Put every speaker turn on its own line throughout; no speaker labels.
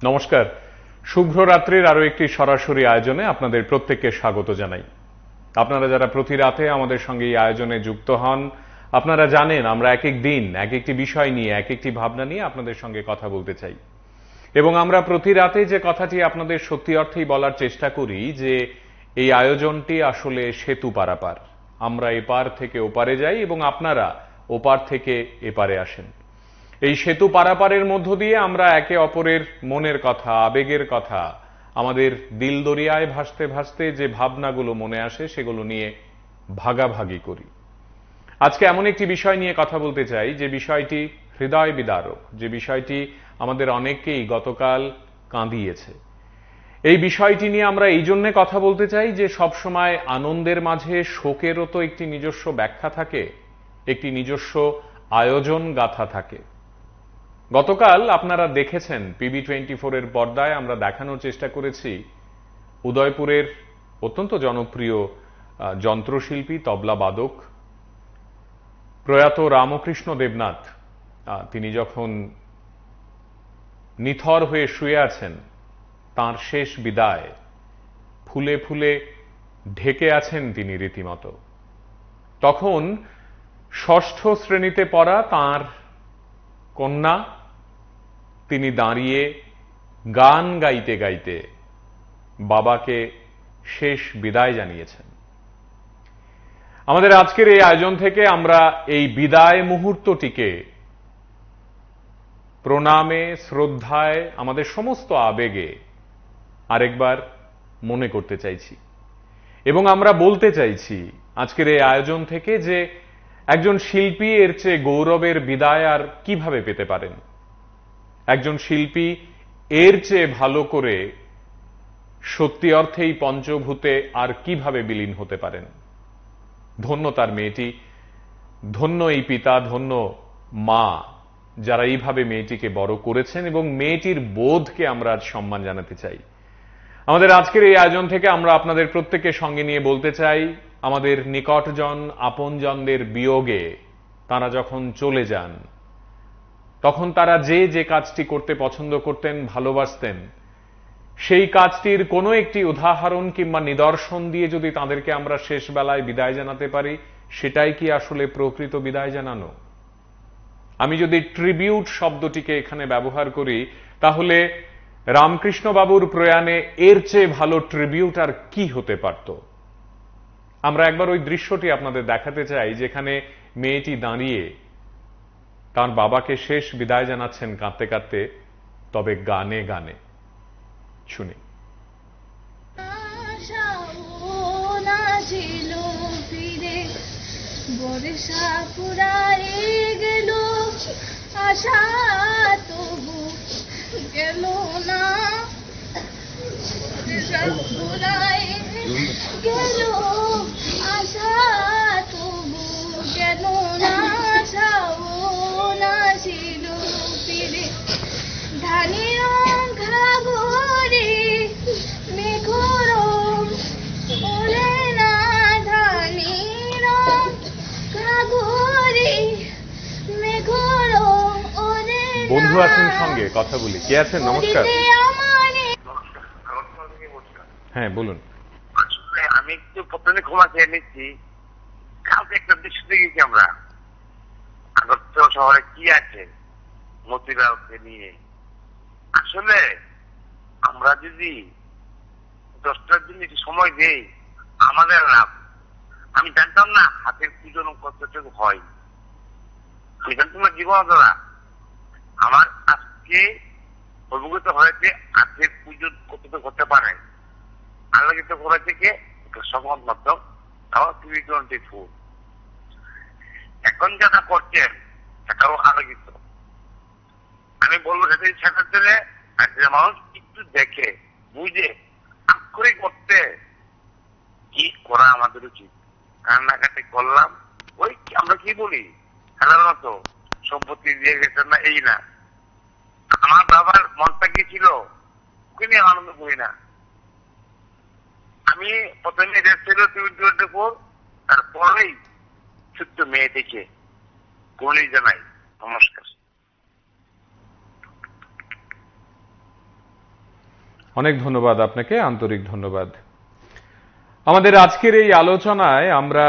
নমস্কার, শুভ্র রাত্রির আরো একটি সরাসরি আয়োজনে আপনাদের প্রত্যেককে স্বাগত জানাই। আপনারা যারা প্রতি রাতে আমাদের সঙ্গে এই আয়োজনে যুক্ত হন, আপনারা জানেন আমরা এক এক দিন এক একটি বিষয় নিয়ে এক একটি ভাবনা নিয়ে আপনাদের সঙ্গে কথা বলতে চাই এবং আমরা প্রতি রাতে যে কথাটি আপনাদের সত্যি অর্থেই বলার চেষ্টা করি যে এই আয়োজনটি আসলে সেতু পারাপার। আমরা এপার থেকে ওপারে যাই এবং আপনারা ওপার থেকে এপারে আসেন। এই সেতু পারাপারের মধ্য দিয়ে আমরা একে অপরের মনের কথা, আবেগের কথা, আমাদের দিল দরিয়ায় ভাসতে ভাসতে যে ভাবনাগুলো মনে আসে সেগুলো নিয়ে ভাগাভাগি করি। আজকে এমন একটি বিষয় নিয়ে কথা বলতে চাই যে বিষয়টি হৃদয় বিদারক, যে বিষয়টি আমাদের অনেককেই গতকাল কাঁদিয়েছে। এই বিষয়টি নিয়ে আমরা এই জন্য কথা বলতে চাই যে সবসময় আনন্দের মাঝে শোকেরও তো একটি নিজস্ব ব্যাখ্যা থাকে, একটি নিজস্ব আয়োজন গাথা থাকে। গতকাল আপনারা দেখেছেন PB24 এর পর্দায় আমরা দেখানোর চেষ্টা করেছি উদয়পুরের অত্যন্ত জনপ্রিয় যন্ত্রশিল্পী, তবলাবাদক প্রয়াত রামকৃষ্ণ দেবনাথ তিনি যখন নিথর হয়ে শুয়ে আছেন, তাঁর শেষ বিদায়, ফুলে ফুলে ঢেকে আছেন তিনি রীতিমতো। তখন ষষ্ঠ শ্রেণীতে পড়া তাঁর কন্যা তিনি দাঁড়িয়ে গান গাইতে গাইতে বাবাকে শেষ বিদায় জানিয়েছেন। আমাদের আজকের এই আয়োজন থেকে আমরা এই বিদায় মুহূর্তটিকে প্রণামে, শ্রদ্ধায়, আমাদের সমস্ত আবেগে আরেকবার মনে করতে চাইছি এবং আমরা বলতে চাইছি আজকের এই আয়োজন থেকে যে একজন শিল্পী এর চেয়ে গৌরবের বিদায় আর কিভাবে পেতে পারেন। একজন শিল্পী এর চেয়ে ভালো করে সত্যি অর্থেই পঞ্চভূতে আর কিভাবে বিলীন হতে পারেন। ধন্য তার মেয়েটি, ধন্য এই পিতা, ধন্য মা যারা এইভাবে মেয়েটিকে বড় করেছেন এবং মেয়েটির বোধকে আমরা আজ সম্মান জানাতে চাই। আমাদের আজকের এই আয়োজন থেকে আমরা আপনাদের প্রত্যেককে সঙ্গে নিয়ে বলতে চাই আমাদের নিকটজন, আপনজনদের বিয়োগে তারা যখন চলে যান তখন তারা যে যে কাজটি করতে পছন্দ করতেন, ভালোবাসতেন, সেই কাজটির কোনো একটি উদাহরণ কিংবা নিদর্শন দিয়ে যদি তাদেরকে আমরা শেষ বেলায় বিদায় জানাতে পারি, সেটাই কি আসলে প্রকৃত বিদায় জানানো? আমি যদি ট্রিবিউট শব্দটিকে এখানে ব্যবহার করি তাহলে রামকৃষ্ণ বাবুর প্রয়াণে এর চেয়ে ভালো ট্রিবিউট আর কি হতে পারত? আমরা একবার ওই দৃশ্যটি আপনাদের দেখাতে চাই যেখানে মেয়েটি দাঁড়িয়ে তার বাবাকে শেষ বিদায় জানাচ্ছেন কাঁদতে কাঁদতে, তবে গানে গানে। শুনি।
বর্ষা ফুরায়ে গেল, আশা তবু গেল না। বর্ষা ফুরায়ে গেল, আশা তবু গেল না। শ্রাবণ আসিল ফিরে, ধানের ঘাগরে মেঘর ওরে না। ধানের ঘাগরে মেঘর ওরে।
বন্ধু আছেন সঙ্গে, কথা বলি। কে আছেন? নমস্কার। হ্যাঁ, বলুন।
আসলে আমি একটু প্রথমে ক্ষমা চেয়ে নিচ্ছি। কালকে একটা দৃশ্য দেখেছি আমরা, আগরতলা শহরে কি আছে মতিলালকে নিয়ে। আসলে আমরা যদি 10টার দিন একটু সময় দেই আমাদের লাভ। আমি জানতাম না হাতের পুজো কতটুকু হয়। আমি জানতাম না জীবন দ্বারা আমার আজকে অভিজ্ঞত হয়েছে হাতের পুজো কতটুকু হতে পারে। আলোকিত করা থেকে সংবাদ মাধ্যম, তাও TV24। এখন যারা করছেন সেটাও আলোকিত। আমি বলবো সেটার জন্য মানুষ একটু দেখে বুঝে আক্ষরিক করতে কি করা আমাদের উচিত। কান্নাকাটি করলাম, ওই আমরা কি বলি খেলার মতো সম্পত্তি দিয়ে গেছেন না, এই না। আমার বাবার মনটা কি ছিল ওকে নিয়ে আনন্দ করি না। আমি প্রথমে ছিল TV24, তারপরেই ছোট্ট মেয়ে দেখে কোনই জানাই নমস্কার।
অনেক ধন্যবাদ আপনাকে, আন্তরিক ধন্যবাদ। আমাদের আজকের এই আলোচনায় আমরা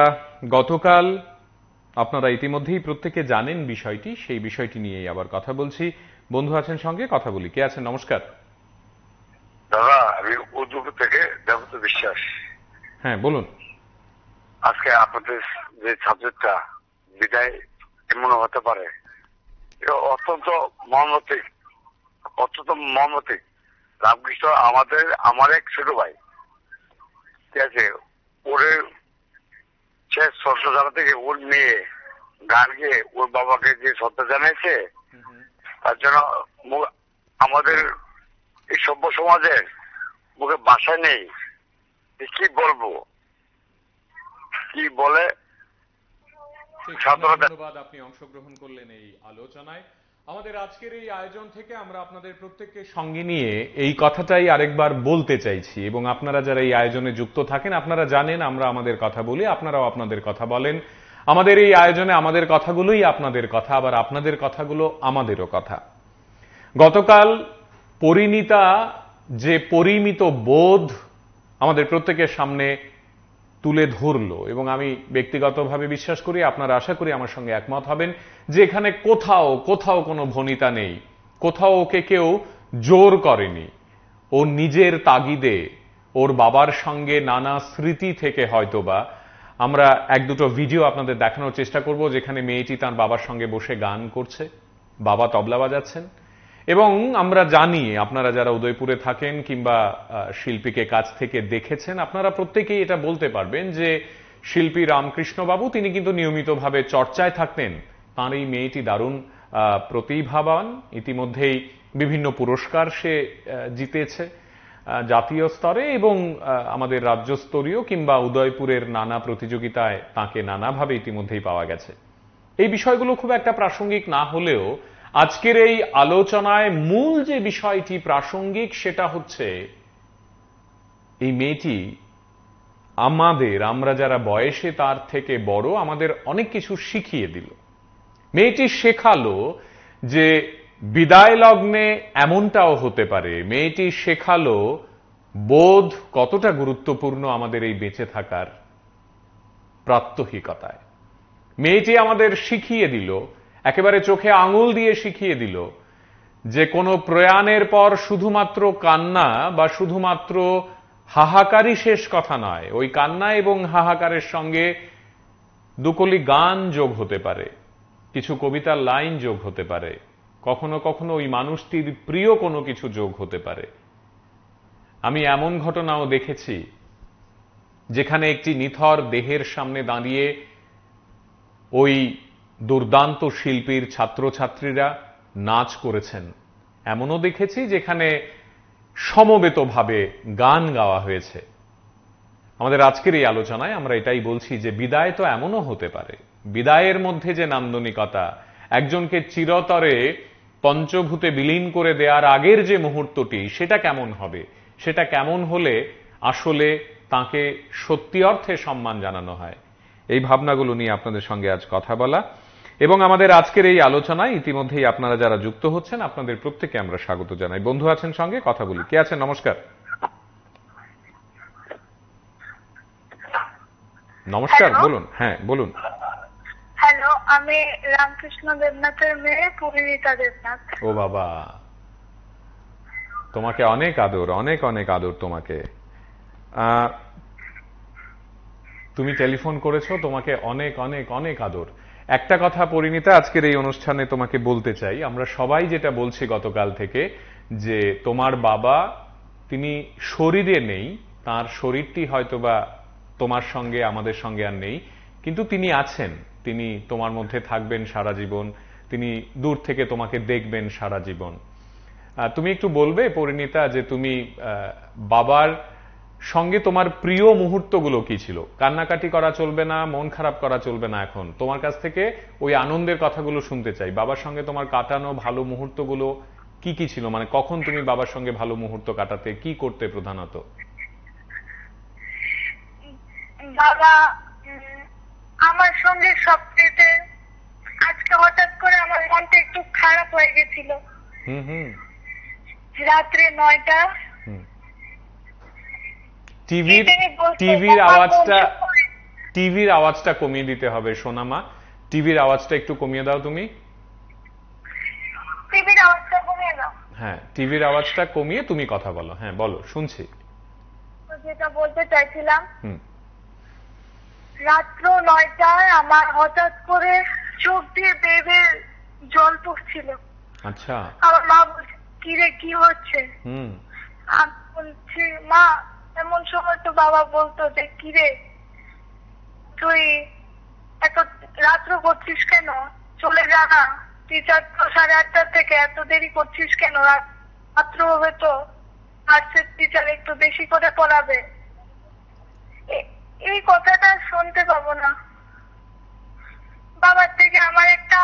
গতকাল, আপনারা ইতিমধ্যেই প্রত্যেকে জানেন বিষয়টি, সেই বিষয়টি নিয়েই আবার কথা বলছি। বন্ধু আছেন সঙ্গে, কথা বলি। কে আছেন? নমস্কার।
দাদা, আমি উদ্যোগ থেকে দেবত বিশ্বাস।
হ্যাঁ, বলুন।
আজকে আপনাদের যে সাবজেক্টটা বিদায় এমন হতে পারে, এটা অত্যন্ত মর্মান্তিক, অত্যন্ত মর্মান্তিক। রামকৃষ্ণ আমার এক ছোট ভাই, ঠিক আছে, ওর শেষ শ্রদ্ধা জানা থেকে ওর মেয়ে গান গিয়ে ওর বাবাকে যে শ্রদ্ধা জানাইছে, তার জন্য আমাদের এই সভ্য সমাজের মুখে বাসা নেই, কি বলবো, কি বলে।
ধন্যবাদ, আপনি অংশগ্রহণ করলেন এই আলোচনায়। আমাদের আজকের এই আয়োজন থেকে আমরা আপনাদের প্রত্যেককে সঙ্গে নিয়ে এই কথাটাই আরেকবার বলতে চাইছি, এবং আপনারা যারা এই আয়োজনে যুক্ত থাকেন আপনারা জানেন আমরা আমাদের কথা বলি, আপনারাও আপনাদের কথা বলেন। আমাদের এই আয়োজনে আমাদের কথাগুলোই আপনাদের কথা, আবার আপনাদের কথাগুলো আমাদেরও কথা। গতকাল পরিণীতা যে পরিমিত বোধ আমাদের প্রত্যেকের সামনে তুলে ধরল, এবং আমি ব্যক্তিগতভাবে বিশ্বাস করি, আপনারা আশা করি আমার সঙ্গে একমত হবেন, যে এখানে কোথাও কোনো ভনিতা নেই, কোথাও ওকে কেউ জোর করেনি। ও নিজের তাগিদে ওর বাবার সঙ্গে নানা স্মৃতি থেকে হয়তোবা, আমরা এক দুটো ভিডিও আপনাদের দেখানোর চেষ্টা করব যেখানে মেয়েটি তার বাবার সঙ্গে বসে গান করছে, বাবা তবলা বাজাচ্ছেন। এবং আমরা জানি, আপনারা যারা উদয়পুরে থাকেন কিংবা শিল্পীকে কাছ থেকে দেখেছেন, আপনারা প্রত্যেকেই এটা বলতে পারবেন যে শিল্পী রামকৃষ্ণ বাবু তিনি কিন্তু নিয়মিতভাবে চর্চায় থাকতেন। তাঁর এই মেয়েটি দারুণ প্রতিভাবান, ইতিমধ্যেই বিভিন্ন পুরস্কার সে জিতেছে জাতীয় স্তরে, এবং আমাদের রাজ্যস্তরীয় কিংবা উদয়পুরের নানা প্রতিযোগিতায় তাকে নানাভাবে ইতিমধ্যেই পাওয়া গেছে। এই বিষয়গুলো খুব একটা প্রাসঙ্গিক না হলেও আজকের এই আলোচনায় মূল যে বিষয়টি প্রাসঙ্গিক সেটা হচ্ছে এই মেয়েটি আমরা যারা বয়সে তার থেকে বড়, আমাদের অনেক কিছু শিখিয়ে দিল। মেয়েটি শেখালো যে বিদায় লগ্নে এমনটাও হতে পারে। মেয়েটি শেখালো বোধ কতটা গুরুত্বপূর্ণ আমাদের এই বেঁচে থাকার প্রাত্যহিকতায়। মেয়েটি আমাদের শিখিয়ে দিল, একেবারে চোখে আঙুল দিয়ে শিখিয়ে দিল, যে কোনো প্রয়াণের পর শুধুমাত্র কান্না বা শুধুমাত্র হাহাকারই শেষ কথা নয়। ওই কান্না এবং হাহাকারের সঙ্গে দুকলি গান যোগ হতে পারে, কিছু কবিতার লাইন যোগ হতে পারে, কখনো কখনো ওই মানুষটির প্রিয় কোনো কিছু যোগ হতে পারে। আমি এমন ঘটনাও দেখেছি যেখানে একটি নিথর দেহের সামনে দাঁড়িয়ে ওই দুর্দান্ত শিল্পীর ছাত্রছাত্রীরা নাচ করেছেন। এমনও দেখেছি যেখানে সমবেতভাবে গান গাওয়া হয়েছে। আমাদের আজকের এই আলোচনায় আমরা এটাই বলছি যে বিদায় তো এমনও হতে পারে। বিদায়ের মধ্যে যে নান্দনিকতা, একজনকে চিরতরে পঞ্চভূতে বিলীন করে দেওয়ার আগের যে মুহূর্তটি, সেটা কেমন হবে, সেটা কেমন হলে আসলে তাকে সত্যি অর্থে সম্মান জানানো হয়, এই ভাবনাগুলো নিয়ে আপনাদের সঙ্গে আজ কথা বলা। এবং আমাদের আজকের এই আলোচনায় ইতিমধ্যেই আপনারা যারা যুক্ত হচ্ছেন আপনাদের প্রত্যেকে আমরা স্বাগত জানাই। বন্ধু আছেন সঙ্গে, কথা বলি। কে আছেন? নমস্কার। নমস্কার, বলুন। হ্যাঁ, বলুন।
হ্যালো, আমি রামকৃষ্ণ দেবনাথের মেয়ে পরিণীতা দেবনাথ।
ও বাবা, তোমাকে অনেক আদর, অনেক অনেক আদর তোমাকে। তুমি টেলিফোন করেছো, তোমাকে অনেক অনেক অনেক আদর। একটা কথা পরিণীতা আজকের এই অনুষ্ঠানে তোমাকে বলতে চাই, আমরা সবাই যেটা বলছি গতকাল থেকে, যে তোমার বাবা তিনি শরীরে নেই, তার শরীরটি হয়তোবা তোমার সঙ্গে আমাদের সঙ্গে আর নেই, কিন্তু তিনি আছেন, তিনি তোমার মধ্যে থাকবেন সারা জীবন, তিনি দূর থেকে তোমাকে দেখবেন সারা জীবন। তুমি একটু বলবে পরিণীতা যে তুমি বাবার সঙ্গে তোমার প্রিয় মুহূর্তগুলো কি ছিল? কান্নাকাটি করা চলবে না, মন খারাপ করা চলবে না, এখন তোমার কাছ থেকে ওই আনন্দের কথাগুলো শুনতে চাই। বাবার সঙ্গে তোমার কাটানো ভালো মুহূর্তগুলো কি কি ছিল, মানে কখন তুমি বাবার সঙ্গে ভালো মুহূর্ত কাটাতে, কি করতে প্রধানত?
বাবা আমার সঙ্গে সবচেয়ে, আজকে হঠাৎ করে আমার মনটা একটু খারাপ হয়ে গেছিল। রাত্রে 9টা
টিভির আওয়াজটা কমিয়ে দিতে হবে সোনামা। টিভির আওয়াজটা একটু কমিয়ে দাও তুমি।
টিভির আওয়াজটা কমিয়ে দাও।
হ্যাঁ, টিভির আওয়াজটা কমিয়ে তুমি কথা বলো। হ্যাঁ বলো, শুনছি।
যেটা বলতে চাইছিলাম, রাত্র 9টায় আমার হঠাৎ করে চোখ দিয়ে বেবে জল পড়ছিল।
আচ্ছা।
আমার মা বলছে কিরে কি হচ্ছে? আমি বলছি মা, এমন সময় তো বাবা বলতো যে কিরে তুই এত রাত্র করছিস কেন, চলে যা না, টিচার তো 8:30 থেকে, এত দেরি করছিস কেন, রাত্র হবে তো, আর্টসের টিচার একটু বেশি করে পড়াবে। এই কথাটা শুনতে পাবো না। বাবার থেকে আমার একটা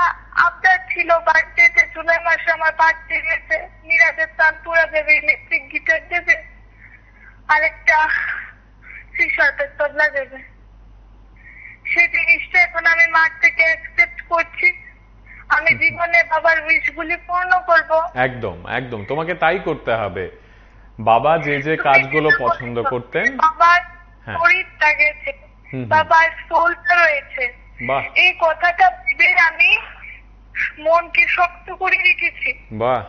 আবদার ছিল, বার্থডেতে জুলাই মাসে আমার বার্থডে গেছে, মিরাজের তানপুরা দেবে, ইলেকট্রিক গিটার দেবে, আর একটা সিসাতের তবলা দেবে। সেই জিনিসটা এখন আমি মার থেকে অ্যাকসেপ্ট করছি। আমি জীবনে বাবার উইশ গুলি পূর্ণ করব।
একদম একদম, তোমাকে তাই করতে হবে। বাবা যে যে কাজগুলো পছন্দ করতেন,
বাবার শরীরটা গেছে, বাবার সোলটা রয়েছে, এই কথাটা ভেবে আমি মনকে শক্ত করে রেখেছি।
বাহ।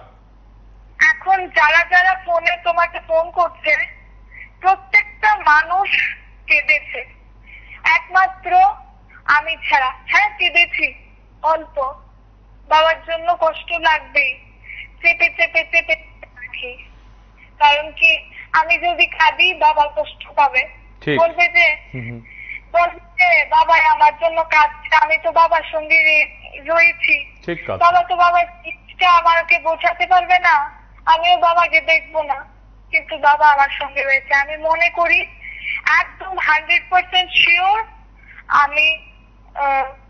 এখন যারা যারা ফোনে তোমাকে ফোন করছে, প্রত্যেকটা মানুষ কেঁদেছে, একমাত্র আমি ছাড়া। হ্যাঁ কেঁদেছি অল্প, বাবার জন্য কষ্ট লাগবেই, চেপে চেপে চেপে রাখি। কারণ কি, আমি যদি কাঁদি বাবা কষ্ট পাবে, বলবে যে বাবাই আমার জন্য কাঁদছে, আমি তো বাবার সঙ্গে রয়েছি, বাবা তো বাবার ইচ্ছা আমাকে বোঝাতে পারবে না, আমিও বাবাকে দেখবো না, কিন্তু বাবা আমার সঙ্গে রয়েছে। আমি মনে করি একদম 100% শিওর আমি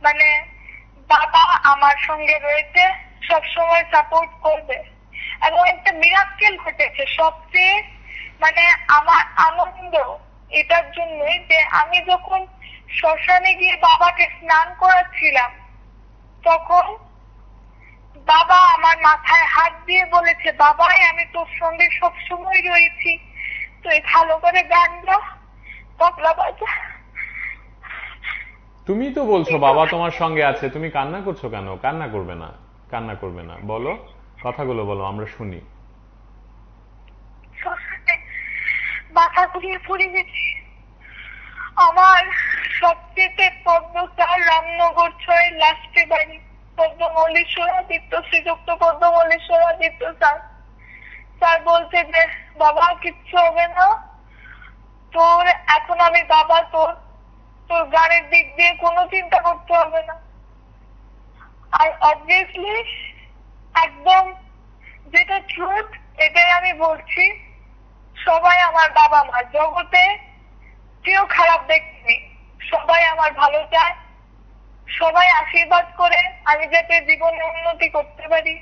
মানে বাবা আমার সঙ্গে রয়েছে, সবসময় সাপোর্ট করবে। এবং একটা মিরাক্কেল ঘটেছে, সবচেয়ে মানে আমার আনন্দ এটার জন্যই যে আমি যখন শ্মশানে গিয়ে বাবাকে স্নান করাচ্ছিলাম, তখন বাবা আমার মাথায় হাত দিয়ে বলেছে, বাবাই আমি তোর সঙ্গে সবসময় রয়েছি, তুই ভালো করে গান গা, তবলা বাজা।
তুমি তো বলছো বাবা তোমার সঙ্গে আছে, তুমি কান্না করছো কেন? কান্না করবে না, কান্না করবে না, বলো কথাগুলো বলো, আমরা শুনি।
মাথা ঘুরিয়ে পড়ে গেছি। আমার সবচেয়ে পদ্মচার রামনগর 6 লাস্টে বাড়ি, পদ্মমল্লীশ্বর আদিত্য, শ্রীযুক্ত পদ্মমল্লীশ্বর আদিত্য স্যার। স্যার বলছে যে বাবা কিচ্ছু হবে না তোর, এখন আমি বাবা, তোর গানের দিক দিয়ে কোনো চিন্তা করতে হবে না। আর অবভিয়াসলি একদম যেটা ট্রুথ, এটাই আমি বলছি, সবাই আমার বাবা মা, জগতে কেউ খারাপ দেখেনি, সবাই আমার ভালো চায়, সবাই আশীর্বাদ করে আমি যাতে জীবনে উন্নতি করতে পারি,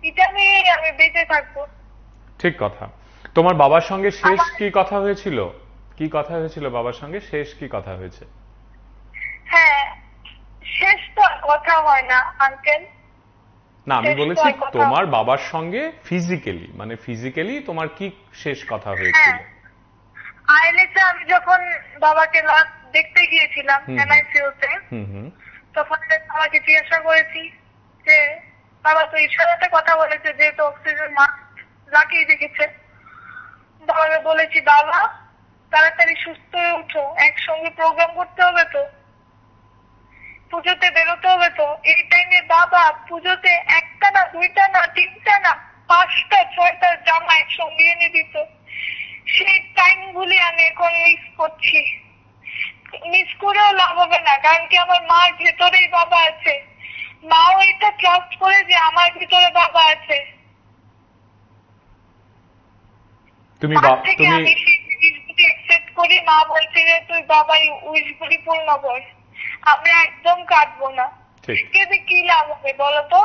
এটা নিয়েই আমি বেঁচে থাকবো।
ঠিক কথা। তোমার বাবার সঙ্গে শেষ কি কথা হয়েছিল? কি কথা হয়েছিল বাবার সঙ্গে? শেষ কি কথা হয়েছে?
হ্যাঁ, শেষ তো কথা হয় না আঙ্কেল।
না, আমি বলেছি তোমার বাবার সঙ্গে ফিজিক্যালি, মানে ফিজিক্যালি তোমার কি শেষ কথা হয়েছিল?
আইএলএসে আমি যখন বাবাকে লাস্ট দেখতে গিয়েছিলাম এনআইসিইউতে, তখন আমাকে জিজ্ঞাসা করেছি যে বাবা তো ইশারাতে কথা বলেছে, যেহেতু অক্সিজেন মাস্ক লাগিয়ে রেখেছে। বাবাকে বলেছি বাবা তাড়াতাড়ি সুস্থ হয়ে উঠো, একসঙ্গে প্রোগ্রাম করতে হবে তো, পুজোতে বেরোতে হবে তো। এই টাইমে বাবা পুজোতে 1টা না 2টা না 3টা না 5টা 6টা জামা একসঙ্গে এনে দিত। সেই টাইম গুলি আমি এখন মিস করছি। মিস করেও লাভ হবে না, কারণ কি আমার মার ভেতরেই বাবা আছে, মাও এটা ট্রাস্ট করে যে আমার ভিতরে বাবা আছে। আমি সেই জিনিসগুলি অ্যাকসেপ্ট করি। মা বলছে যে তুই বাবার উইশগুলি পূর্ণ কর, আমরা একদম কাঁদবো না। কিন্তু কি লাভ হবে বলতো?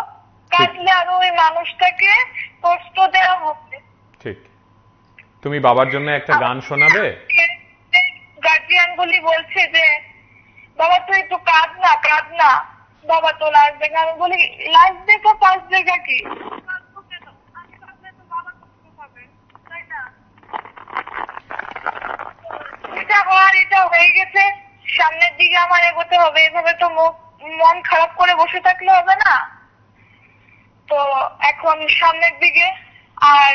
কাঁদলে আরো ওই মানুষটাকে কষ্ট দেওয়া হবে।
ঠিক। তুমি বাবার জন্য একটা গান শোনাবে?
গার্জিয়ান গুলি বলছে যে বাবা তুই একটু কাঁদ না, কাঁদ না, বাবা তো লাস্ট দেখা। আমি বলি লাস্ট দেখা ফার্স্ট দেখা কি? যেটা হওয়ার এটা হয়ে গেছে, সামনের দিকে আমার এগোতে হবে। এভাবে তো মন খারাপ করে বসে থাকলে হবে না। তো এখন সামনের দিকে। আর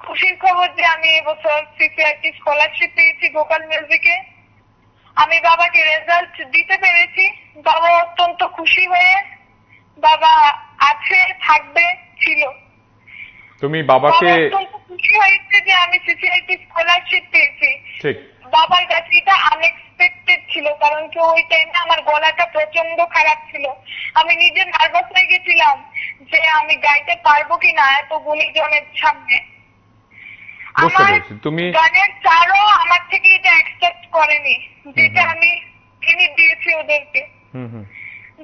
খুশির খবর যে আমি এবছর সিসিআরটি স্কলারশিপ পেয়েছি ভোকাল মিউজিকে। আমি বাবাকে রেজাল্ট দিতে পেরেছি। বাবা অত্যন্ত খুশি হয়ে, বাবা আছে, থাকবে, ছিল।
তুমি বাবাকে
অত্যন্ত খুশি হয়েছে যে আমি সিসিআরটি স্কলারশিপ পেয়েছি।
ঠিক,
বাবার কাছে এটা আনএক্সপেক্টেড ছিল, কারণ কি ওই টাইমে আমার গলাটা প্রচন্ড খারাপ ছিল। আমি নিজে নার্ভাস হয়ে গেছিলাম যে আমি গাইতে পারবো কিনা এত গুণীজনের সামনে।
বুঝতে
আমার
পেরেছি। তুমি
গানের চারও আমার থেকে এটা অ্যাকসেপ্ট করেনি, যেটা আমি কিনে দিয়েছি ওদেরকে।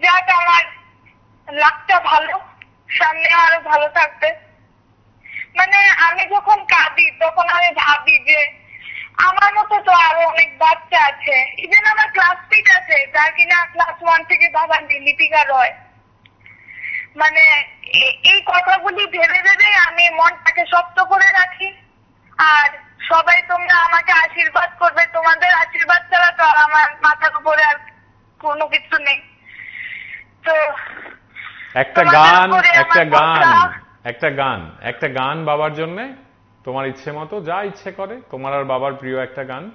যাক, আমার লাকটা ভালো, সামনে আরো ভালো থাকবে। মানে আমি যখন কাঁদি তখন আমি ভাবি যে আমার মতো তো আরো অনেক বাচ্চা আছে, ইভেন আমার ক্লাসমেট আছে যার কিনা ক্লাস 1 থেকে বাবা লিপিকা রয়। মানে এই কথাগুলি ভেবে ভেবে আমি মনটাকে শক্ত করে রাখি। আর সবাই তোমরা আমাকে আশীর্বাদ করবে, তোমাদের আশীর্বাদ ছাড়া তো আমার মাথার উপরে আর কোনো কিছু নেই। তো
একটা গান বাবার জন্য, তোমার ইচ্ছে মতো যা ইচ্ছে করে, তোমার আর বাবার প্রিয় একটা গান।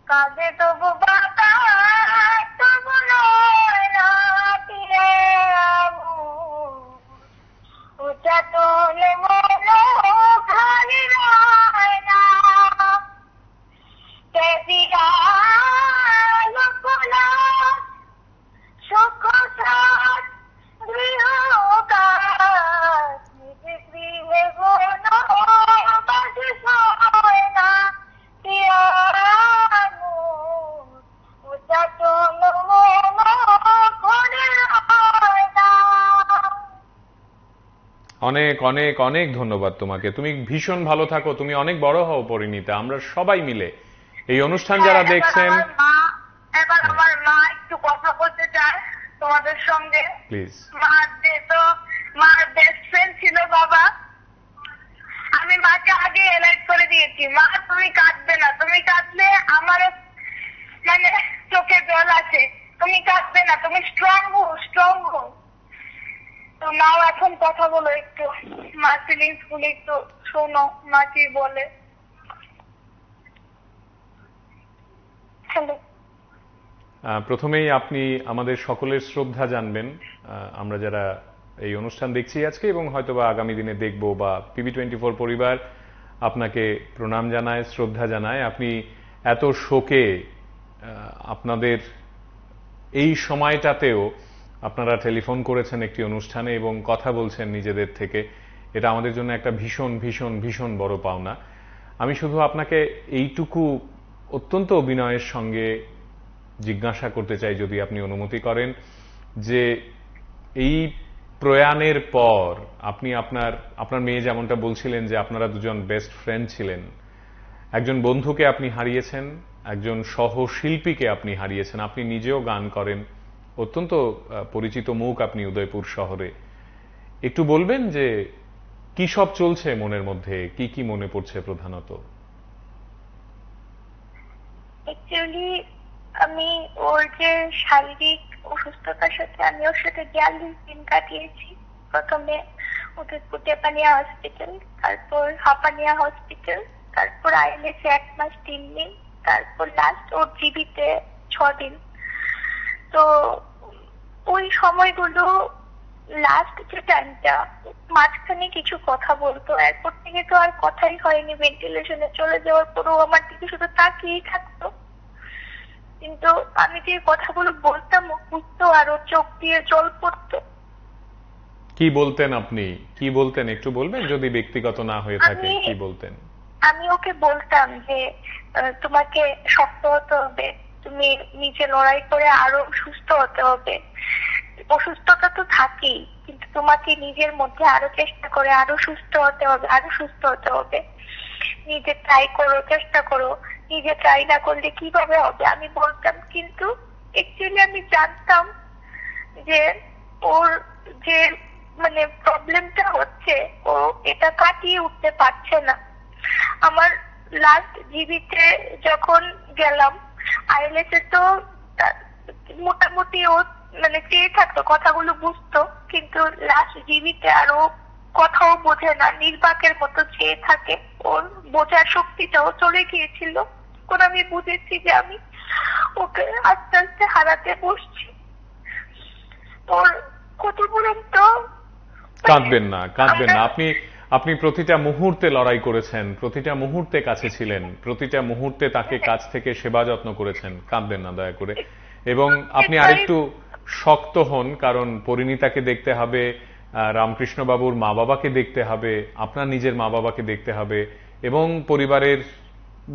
কাঁদে তবু বাবা তবু নয় না পিয়া ওটা তো মন খালি রয় না দিয়া লোকনা সুখ সাথ গৃহকাজ নিজে গৃহে গণ বাজে সয় না পিয়া
অনেক অনেক অনেক ধন্যবাদ তোমাকে। তুমি ভীষণ ভালো থাকো, তুমি অনেক বড় হও পরিণীতা। আমরা সবাই মিলে এই অনুষ্ঠান যারা দেখছেন,
এবার আমার মা একটু কথা বলতে চায় তোমাদের সঙ্গে,
প্লিজ।
মার বেস্ট ফ্রেন্ড ছিল বাবা। আমি মাকে আগে এলাইট করে দিয়েছি, মা তুমি কাঁদবে না, তুমি কাঁদলে আমার মানে চোখে জল আছে, তুমি কাঁদবে না, তুমি স্ট্রং হো। তো মাও এখন কথা বলো একটু, মা ফিলিংস গুলো একটু শোনো, মা কি বলে। হ্যালো।
প্রথমেই আপনি আমাদের সকলের শ্রদ্ধা জানবেন, আমরা যারা এই অনুষ্ঠান দেখছি আজকে এবং হয়তোবা আগামী দিনে দেখব, বা PB24 পরিবার আপনাকে প্রণাম জানায়, শ্রদ্ধা জানায়। আপনি এত শোকে, আপনাদের এই সময়টাতেও আপনারা টেলিফোন করেছেন একটি অনুষ্ঠানে এবং কথা বলছেন নিজেদের থেকে, এটা আমাদের জন্য একটা ভীষণ ভীষণ ভীষণ বড় পাওনা। আমি শুধু আপনাকে এইটুকু অত্যন্ত বিনয়ের সঙ্গে জিজ্ঞাসা করতে চাই, যদি আপনি অনুমতি করেন, যে এই প্রয়াণের পর আপনি আপনার মেয়ে যেমনটা বলছিলেন যে আপনারা দুজন বেস্ট ফ্রেন্ড ছিলেন, একজন বন্ধুকে আপনি হারিয়েছেন, একজন সহশিল্পীকে আপনি হারিয়েছেন, আপনি নিজেও গান করেন, অত্যন্ত পরিচিত মুখ আপনি উদয়পুর শহরে। একটু বলবেন যে কি সব চলছে মনের মধ্যে, কি কি মনে পড়ছে প্রধানত?
অ্যাকচুয়ালি আমি ওর যে শারীরিক অসুস্থতার সাথে আমি ওর সাথে 42 দিন কাটিয়েছি। প্রথমে উদয়পুর টেপানিয়া হসপিটাল, তারপর হাপানিয়া হসপিটাল, তারপর ILS 1 মাস 3 দিন, তারপর লাস্ট ওর জিবিতে 6 দিন। তো ওই সময়গুলো, লাস্ট যে টাইমটা, মাঝখানে কিছু কথা বলতো, এরপর থেকে তো আর কথাই হয়নি। ভেন্টিলেশনে চলে যাওয়ার পরও আমার দিকে শুধু তাকিয়েই থাকতো, কিন্তু আমি যে কথাগুলো বলতাম ও বুঝতো আর ওর চোখ দিয়ে জল পড়তো।
কি বলতেন আপনি, কি বলতেন একটু বলবেন, যদি ব্যক্তিগত না হয়ে থাকে? কি বলতেন?
আমি ওকে বলতাম যে তোমাকে শক্ত হতে হবে, তুমি নিজে লড়াই করে আরো সুস্থ হতে হবে, অসুস্থতা তো থাকেই, কিন্তু তোমাকে নিজের মধ্যে আরো চেষ্টা করে আরো সুস্থ হতে হবে, আরো সুস্থ হতে হবে। নিজে ট্রাই করো, চেষ্টা করো, নিজে ট্রাই না করলে কিভাবে হবে আমি বলতাম, কিন্তু অ্যাকচুয়ালি আমি জানতাম যে ওর যে মানে প্রবলেমটা হচ্ছে, ও এটা কাটিয়ে উঠতে পারছে না। আমার লাস্ট জিবিতে যখন গেলাম, আইএলএস তো মোটামুটি ও মানে চেয়ে থাকতো, কথাগুলো বুঝতো, কিন্তু লাস্ট জিবিতে আরো কথাও বোঝে না, নির্বাকের মতো চেয়ে থাকে। ওর বোঝার শক্তিটাও চলে গিয়েছিল। তখন আমি বুঝেছি যে আমি ওকে আস্তে আস্তে হারাতে বসছি। ওর ক্ষতিপূরণ তো
কাঁদবেন না, কাঁদবেন না। আপনি আপনি প্রতিটা মুহূর্তে লড়াই করেছেন, প্রতিটা মুহূর্তে কাছে ছিলেন, প্রতিটা মুহূর্তে তাকে কাছ থেকে সেবা যত্ন করেছেন। কাঁদবেন না দয়া করে। এবং আপনি আরেকটু শক্ত হন, কারণ পরিণীতাকে দেখতে হবে, রামকৃষ্ণ বাবুর মা বাবাকে দেখতে হবে, আপনার নিজের মা বাবাকে দেখতে হবে, এবং পরিবারের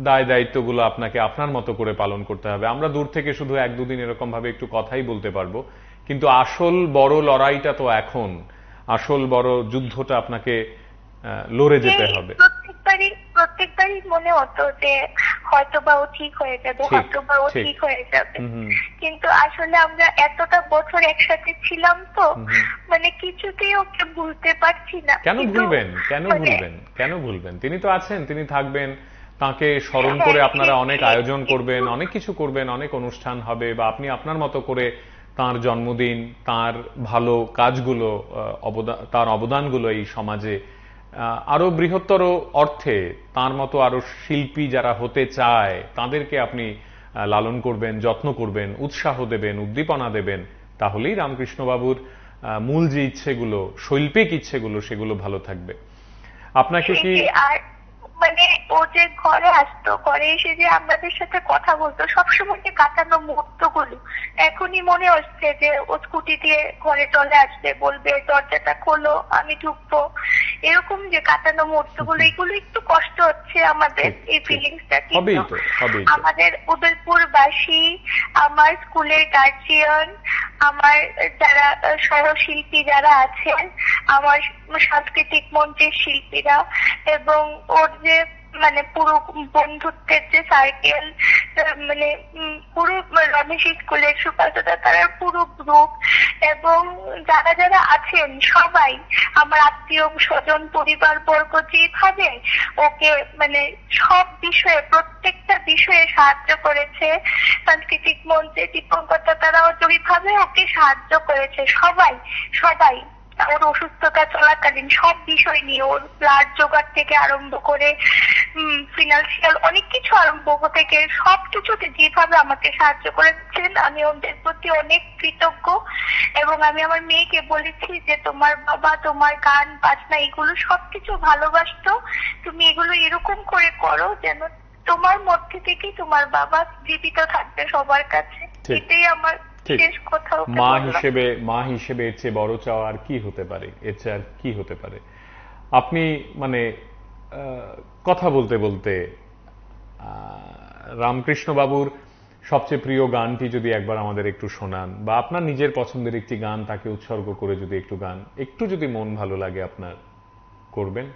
দায় দায়িত্বগুলো আপনাকে আপনার মতো করে পালন করতে হবে। আমরা দূর থেকে শুধু এক দুদিন এরকম ভাবে একটু কথাই বলতে পারবো, কিন্তু আসল বড় লড়াইটা তো এখন, আসল বড় যুদ্ধটা আপনাকে লড়ে যেতে হবে।
প্রত্যেকবারই মনে হতো যে হয়তোবা ও ঠিক হয়ে যাবে, হয়তোবা ও ঠিক হয়ে যাবে, কিন্তু আসলে আমরা এতটা বছর একসাথে ছিলাম তো মানে কিছুতেই ওকে ভুলতে পারছি না।
কেন ভুলবেন, কেন ভুলবেন, কেন ভুলবেন? তিনি তো আছেন, তিনি থাকবেন। তাকে স্মরণ করে আপনারা অনেক আয়োজন করবেন, অনেক কিছু করবেন, অনেক অনুষ্ঠান হবে, বা আপনি আপনার মতো করে তার জন্মদিন, তার ভালো কাজগুলো, তার অবদানগুলো এই সমাজে আরো বৃহত্তর অর্থে তার মতো আরো শিল্পী যারা হতে চায় তাদেরকে আপনি লালন করবেন, যত্ন করবেন, উৎসাহ দেবেন, উদ্দীপনা দেবেন। তাহলেই রামকৃষ্ণ বাবুর মূল যে ইচ্ছেগুলো, শৈল্পিক ইচ্ছেগুলো, সেগুলো ভালো থাকবে। আপনাকে কি
মানে ও যে ঘরে আসতো, ঘরে এসে যে আমাদের সাথে কথা বলতো, সবসময় যে কাটানো মুহূর্তগুলো এখনই মনে হচ্ছে যে ও স্কুটি দিয়ে ঘরে চলে আসবে, বলবে দরজাটা খোলো, আমি ঢুকবো, এরকম যে কাটানো মুহূর্তগুলো, এগুলো একটু কষ্ট হচ্ছে আমাদের, এই ফিলিংসটা। কিন্তু আমাদের উদয়পুরবাসী, আমার স্কুলের গার্জিয়ান, আমার যারা সহশিল্পী যারা আছেন, আমার সাংস্কৃতিক মঞ্চের শিল্পীরা, এবং ওর যে মানে পুরো বন্ধুত্বের যে সার্কেল, মানে পুরো রমেশ স্কুলের সুপারদাদা তারা পুরো গ্রুপ, এবং যারা যারা আছেন সবাই, আমার আত্মীয় স্বজন পরিবার বর্গ, যেভাবে ওকে মানে সব বিষয়ে, প্রত্যেকটা বিষয়ে সাহায্য করেছে, সাংস্কৃতিক মঞ্চে দীপঙ্করদা তারাও যেভাবে ওকে সাহায্য করেছে, সবাই সবাই ওর অসুস্থতা চলাকালীন সব বিষয় নিয়ে, ওর ব্লাড জোগাড় থেকে আরম্ভ করে ফিনান্সিয়াল অনেক কিছু আরম্ভ থেকে সবকিছুতে যেভাবে আমাকে সাহায্য করেছেন, আমি ওদের প্রতি অনেক কৃতজ্ঞ। এবং আমি আমার মেয়েকে বলেছি যে তোমার বাবা তোমার গান বাজনা এগুলো সবকিছু ভালোবাসতো, তুমি এগুলো এরকম করে করো যেন তোমার মধ্যে থেকে তোমার বাবা জীবিত থাকবে সবার কাছে। এটাই আমার শেষ কথা।
মা হিসেবে এর চেয়ে বড় চাওয়া আর কি হতে পারে, এর চেয়ে আর কি হতে পারে? আপনি মানে কথা বলতে বলতে রামকৃষ্ণ বাবুর সবচেয়ে প্রিয় গানটি যদি একবার আমাদের একটু শোনান, বা আপনার নিজের পছন্দের একটি গান তাকে উৎসর্গ করে যদি একটু গান, একটু যদি মন ভালো লাগে আপনার, করবেন?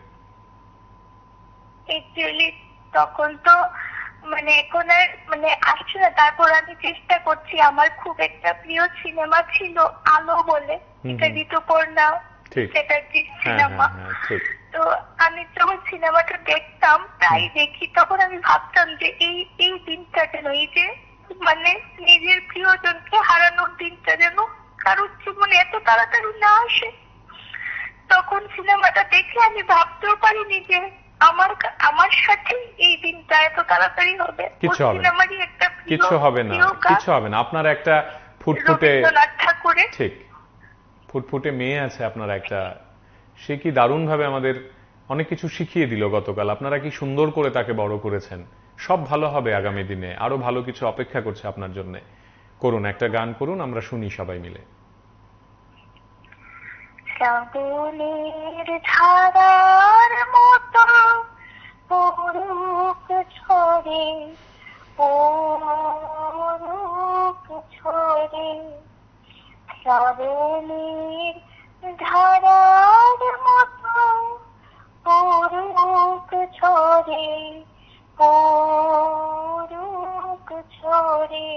তখন তো মানে এখন আর মানে আসছে না, তারপর আমি চেষ্টা করছি। আমার খুব একটা প্রিয় সিনেমা ছিল আলো বলে, এটা ঋতুপর্ণা চ্যাটার্জির সিনেমা। তো আমি যখন সিনেমাটা দেখতাম, প্রায় দেখি, তখন আমি ভাবতাম যে এই দিনটা যেন, এই যে মানে নিজের প্রিয়জনকে হারানোর দিনটা যেন কারোর জীবনে এত তাড়াতাড়ি না আসে। তখন সিনেমাটা দেখে আমি ভাবতেও পারিনি যে আমার সাথে এই দিনটা এত তাড়াতাড়ি হবে।
কিছু হবে না, কিছু হবে না। আপনার একটা ফুটফুটে, ঠিক ফুটফুটে মেয়ে আছে আপনার একটা, সে কি দারুণ ভাবে আমাদের অনেক কিছু শিখিয়ে দিল গতকাল। আপনারা কি সুন্দর করে তাকে বড় করেছেন। সব ভালো হবে আগামী দিনে, আরো ভালো কিছু অপেক্ষা করছে আপনার জন্য। করুন, একটা গান করুন, আমরা শুনি সবাই মিলে।
শ্রাবণের ধারার মতো পরুক ছড়ে, পরুক ছড়ে, শ্রাবণ করে পড়ুক ঝরে।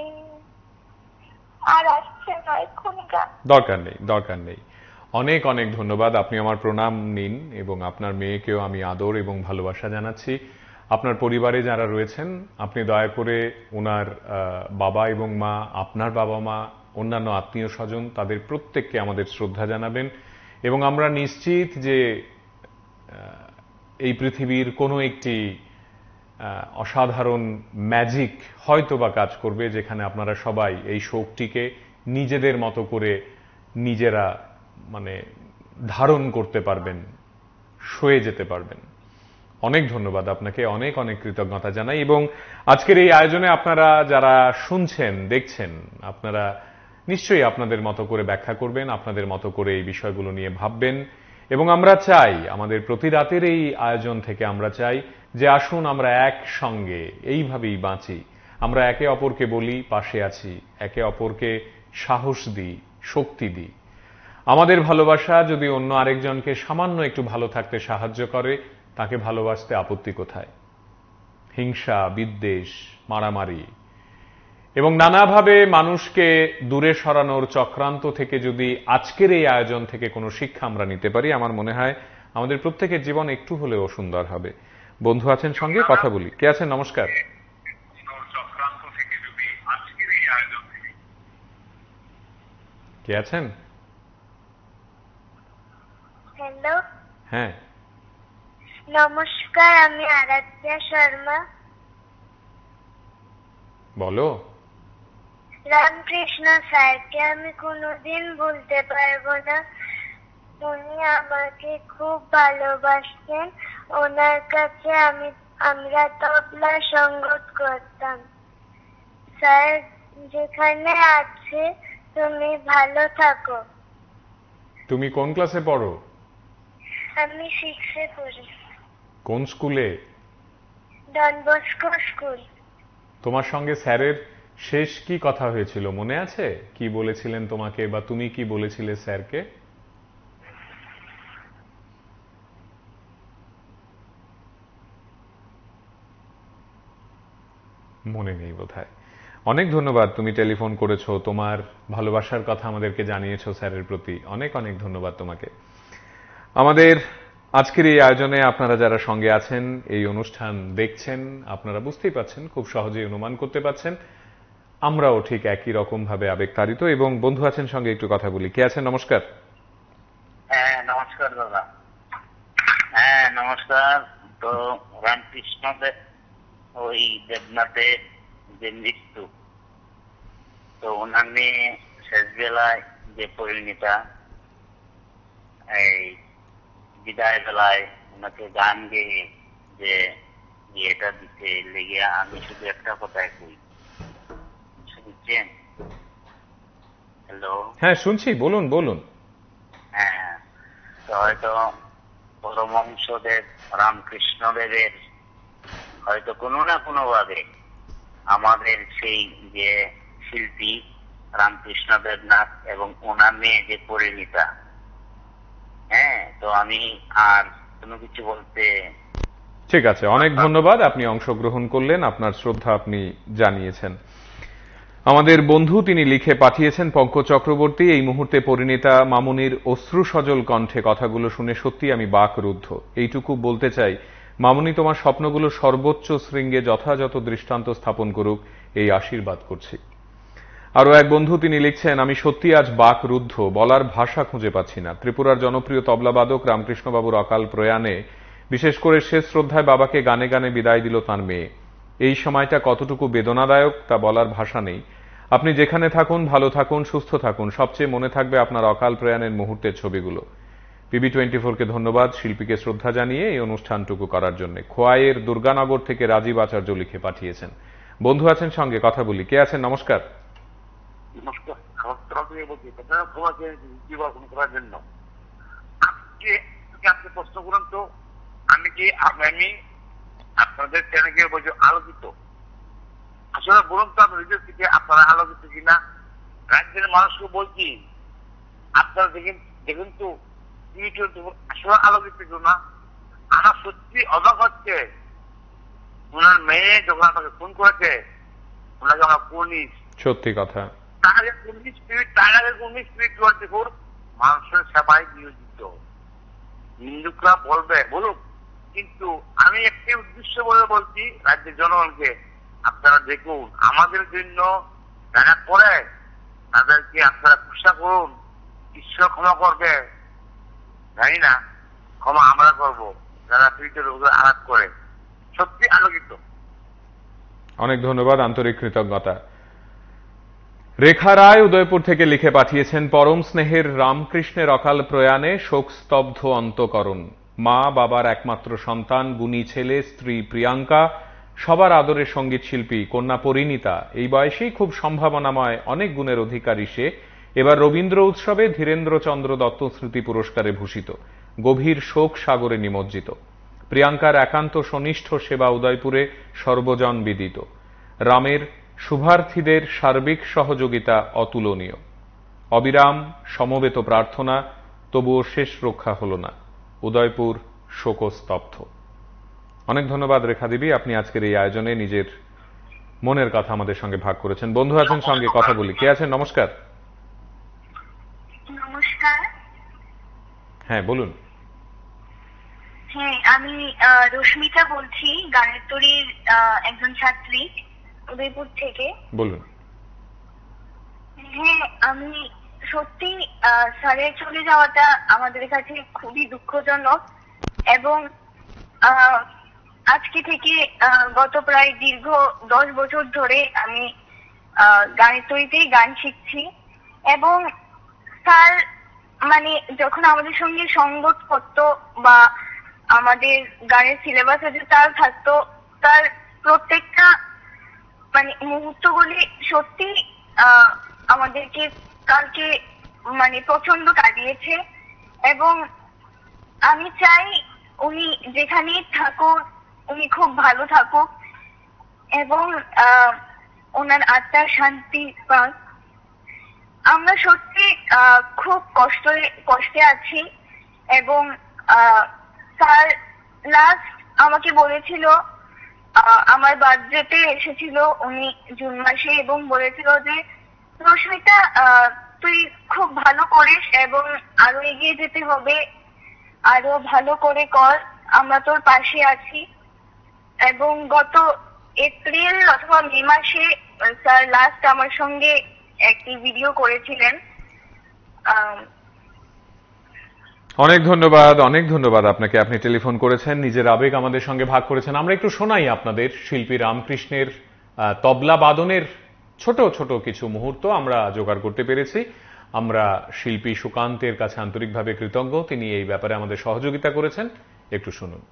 আর আসছে না এখন গান।
দরকার নেই, দরকার নেই। অনেক অনেক ধন্যবাদ। আপনি আমার প্রণাম নিন এবং আপনার মেয়েকেও আমি আদর এবং ভালোবাসা জানাচ্ছি। আপনার পরিবারে যারা রয়েছেন আপনি দয়া করে ওনার বাবা এবং মা, আপনার বাবা মা, অন্যান্য আত্মীয় স্বজন তাদের প্রত্যেককে আমাদের শ্রদ্ধা জানাবেন এবং আমরা নিশ্চিত যে এই পৃথিবীর কোনো একটি অসাধারণ ম্যাজিক হয়তো বা কাজ করবে যেখানে আপনারা সবাই এই শোকটিকে নিজেদের মতো করে নিজেরা মানে ধারণ করতে পারবেন, সয়ে যেতে পারবেন। অনেক ধন্যবাদ আপনাকে, অনেক অনেক কৃতজ্ঞতা জানাই। এবং আজকের এই আয়োজনে আপনারা যারা শুনছেন দেখছেন আপনারা নিশ্চয়ই আপনাদের মতো করে ব্যাখ্যা করবেন, আপনাদের মতো করে এই বিষয়গুলো নিয়ে ভাববেন এবং আমরা চাই আমাদের প্রতি রাতের এই আয়োজন থেকে আমরা চাই যে আসুন আমরা একসঙ্গে এইভাবেই বাঁচি, আমরা একে অপরকে বলি পাশে আছি, একে অপরকে সাহস দিই, শক্তি দিই। আমাদের ভালোবাসা যদি অন্য আরেকজনকে সামান্য একটু ভালো থাকতে সাহায্য করে তাকে ভালোবাসতে আপত্তি কোথায়? হিংসা, বিদ্বেষ, মারামারি এবং নানাভাবে মানুষকে দূরে সরানোর চক্রান্ত থেকে যদি আজকের এই আয়োজন থেকে কোনো শিক্ষা আমরা নিতে পারি আমার মনে হয় আমাদের প্রত্যেকের জীবন একটু হলেও সুন্দর হবে। বন্ধু আছেন সঙ্গে, কথা বলি। কে আছেন? নমস্কার। কে আছেন?
হ্যালো,
হ্যাঁ
নমস্কার, আমি আরাধ্যা শর্মা।
বলো।
রামকৃষ্ণ স্যারকে আমি কোনোদিন ভুলতে পারবো না। উনি আমাকে খুব ভালোবাসতেন। ওনার কাছে আমরা তবলা সঙ্গত করতাম। স্যার যেখানে আছে তুমি ভালো থাকো।
তুমি কোন ক্লাসে পড়ো?
আমি 6-এ পড়ি।
কোন স্কুলে?
Don Bosco school.
তোমার সঙ্গে স্যারের শেষ কি কথা হয়েছিল মনে আছে? কি বলেছিলেন তোমাকে বা তুমি কি বলেছিলে স্যারকে? মনে নেই বোধহয়। অনেক ধন্যবাদ, তুমি টেলিফোন করেছো, তোমার ভালোবাসার কথা আমাদেরকে জানিয়েছো স্যারের প্রতি। অনেক অনেক ধন্যবাদ তোমাকে। আমাদের আজকের এই আয়োজনে আপনারা যারা সঙ্গে আছেন, এই অনুষ্ঠান দেখছেন, আপনারা বুঝতেই পাচ্ছেন, খুব সহজেই অনুমান করতে পাচ্ছেন আমরাও ঠিক একই রকম ভাবে আবেগতাড়িত। এবং বন্ধু আছেন সঙ্গে, একটু কথা বলি। কে আছেন? নমস্কার।
হ্যাঁ নমস্কার দাদা। হ্যাঁ নমস্কার। তো রামকৃষ্ণ ওই দেবনাথে যে মৃত্যু, তো ওনার নিয়ে শেষ বেলায় যে পরিণীতা এই বিদায় বেলায় ওনাকে গান গেয়ে যে ইয়েটা দিতে লেগে আমি শুধু একটা কথাই কই, শুনছেন? হ্যালো।
হ্যাঁ শুনছি, বলুন বলুন।
হ্যাঁ, তো হয়তো পরমহংসদেব রামকৃষ্ণদেবের হয়তো কোনো না কোনো ভাবে আমাদের সেই যে শিল্পী রামকৃষ্ণ দেবনাথ এবং ওনার মেয়ে যে পরিণীতা, হ্যাঁ, তো আমি আর কোনো কিছু বলতে।
ঠিক আছে, অনেক ধন্যবাদ, আপনি অংশগ্রহণ করলেন, আপনার শ্রদ্ধা আপনি জানিয়েছেন। আমাদের বন্ধু তিনি লিখে পাঠিয়েছেন, পঙ্কজ চক্রবর্তী, এই মুহূর্তে পরিণীতা মামুনির অশ্রু সজল কণ্ঠে কথাগুলো শুনে সত্যি আমি বাকরুদ্ধ। এইটুকু বলতে চাই, মামুনি তোমার স্বপ্নগুলো সর্বোচ্চ শৃঙ্গে যথাযথ দৃষ্টান্ত স্থাপন করুক এই আশীর্বাদ করছি। আরো এক বন্ধু তিনি লিখছেন, আমি সত্যি আজ বাকরুদ্ধ, বলার ভাষা খুঁজে পাচ্ছি না। ত্রিপুরার জনপ্রিয় তবলাবাদক রামকৃষ্ণবাবুর অকাল প্রয়াণে বিশেষ করে শেষ শ্রদ্ধায় বাবাকে গানে গানে বিদায় দিল তাঁর মেয়ে। এই সময়টা কতটুকু বেদনাদায়ক তা বলার ভাষা নেই। আপনি যেখানে থাকুন ভালো থাকুন, সুস্থ থাকুন, সবচেয়ে মনে থাকবে আপনার অকাল প্রয়াণের মুহূর্তের ছবিগুলো। PB24কে ধন্যবাদ শিল্পীকে শ্রদ্ধা জানিয়ে এই অনুষ্ঠানটুকু করার জন্য। খোয়াইয়ের দুর্গানগর থেকে রাজীব আচার্য লিখে পাঠিয়েছেন। বন্ধু আছেন সঙ্গে, কথা বলি। কে আছেন? নমস্কার।
নমস্কার, তোমাকে জীবন করার জন্য আপনি প্রশ্ন করুন তো, আমি কি আমি আপনাদের চ্যানেলে বলছি আলোকিত? আসলে বলুন তো আপনার হৃদয় থেকে আপনারা আলোকিত কিনা? রাজ্যের মানুষকে বলছি আপনারা দেখুন তো আসলে আলোকিত না। আমার সত্যি অবাক হচ্ছে ওনার মেয়ে যখন আমাকে ফোন করেছে, ওনাকে আমরা পুলিশ,
সত্যি কথা।
তার আগে পুলিশ স্পিরিট, তার আগে পুলিশ স্পিরিট 24 মানুষের সেবায় নিয়োজিত। হিন্দুরা বলবে বলুক, কিন্তু আমি একটি উদ্দেশ্য বলে বলছি রাজ্যের জনগণকে, আপনারা দেখুন আমাদের জন্য যারা করে তাদেরকে আপনারা চেষ্টা করুন, ঈশ্বর ক্ষমা করবে জানি না, ক্ষমা আমরা করব যারা পীড়িতের আঘাত করে। সত্যি আলোকিত।
অনেক ধন্যবাদ, আন্তরিক কৃতজ্ঞতা। রেখা রায় উদয়পুর থেকে লিখে পাঠিয়েছেন, পরম স্নেহের রামকৃষ্ণের অকাল প্রয়াণে শোকস্তব্ধ অন্তকরণ। মা বাবার একমাত্র সন্তান, গুণী ছেলে, স্ত্রী প্রিয়াঙ্কা, সবার আদরের সঙ্গীত শিল্পী কন্যা পরিণীতা, এই বয়সেই খুব সম্ভাবনাময় অনেক গুণের অধিকারী সে। এবার রবীন্দ্র উৎসবে ধীরেন্দ্রচন্দ্র দত্ত স্মৃতি পুরস্কারে ভূষিত, গভীর শোক সাগরে নিমজ্জিত। প্রিয়াঙ্কার একান্ত সনিষ্ঠ সেবা উদয়পুরে সর্বজন বিদিত। রামের শুভার্থীদের সার্বিক সহযোগিতা অতুলনীয়। অবিরাম সমবেত প্রার্থনা, তবুও শেষ রক্ষা হল না। উদয়পুর শোকস্তব্ধ। অনেক ধন্যবাদ রেখা দেবী, আপনি আজকের এই আয়োজনে নিজের মনের কথা আমাদের সঙ্গে ভাগ করেছেন। বন্ধু আছেন সঙ্গে, কথা বলি। কে আছেন? নমস্কার।
নমস্কার।
হ্যাঁ বলুন।
হ্যাঁ, আমি রশ্মিতা বলছি, গানেতরীর একজন ছাত্রী, উদয়পুর থেকে।
বলুন।
হ্যাঁ, আমি সত্যি স্যারের চলে যাওয়াটা আমাদের কাছে খুবই দুঃখজনক, এবং আজকে থেকে গত প্রায় দীর্ঘ 10 বছর ধরে আমি গানেতরীতেই গান শিখছি, এবং স্যার মানে যখন আমাদের সঙ্গে সঙ্গত করতো বা আমাদের গানের সিলেবাসে যে তার থাকতো, তার প্রত্যেকটা মানে মুহূর্তগুলি সত্যি আমাদেরকে কালকে মানে প্রচন্ড কাটিয়েছে। এবং আমি চাই উনি যেখানেই থাকুক উনি খুব ভালো থাকুক এবং ওনার আত্মার শান্তি পাক। আমরা সত্যি খুব কষ্টে আছি, এবং স্যার লাস্ট আমাকে বলেছিল, আমার বার্থডেতে এসেছিল উনি জুন মাসে, এবং বলেছিল যে রশ্মিতা তুই খুব ভালো করিস এবং আরো এগিয়ে যেতে হবে, আরো ভালো করে কর, আমরা তোর পাশে আছি। এবং গত এপ্রিল অথবা মে মাসে স্যার লাস্ট আমার সঙ্গে একটি ভিডিও করেছিলেন।
অনেক ধন্যবাদ, অনেক ধন্যবাদ আপনাকে, আপনি টেলিফোন করেছেন, নিজের আবেগ আমাদের সঙ্গে ভাগ করেছেন। আমরা একটু শোনাই আপনাদের শিল্পী রামকৃষ্ণের তবলা বাদনের ছোট ছোট কিছু মুহূর্ত আমরা জোগাড় করতে পেরেছি। আমরা শিল্পী সুকান্তের কাছে আন্তরিকভাবে কৃতজ্ঞ, তিনি এই ব্যাপারে আমাদের সহযোগিতা করেছেন। একটু শুনুন।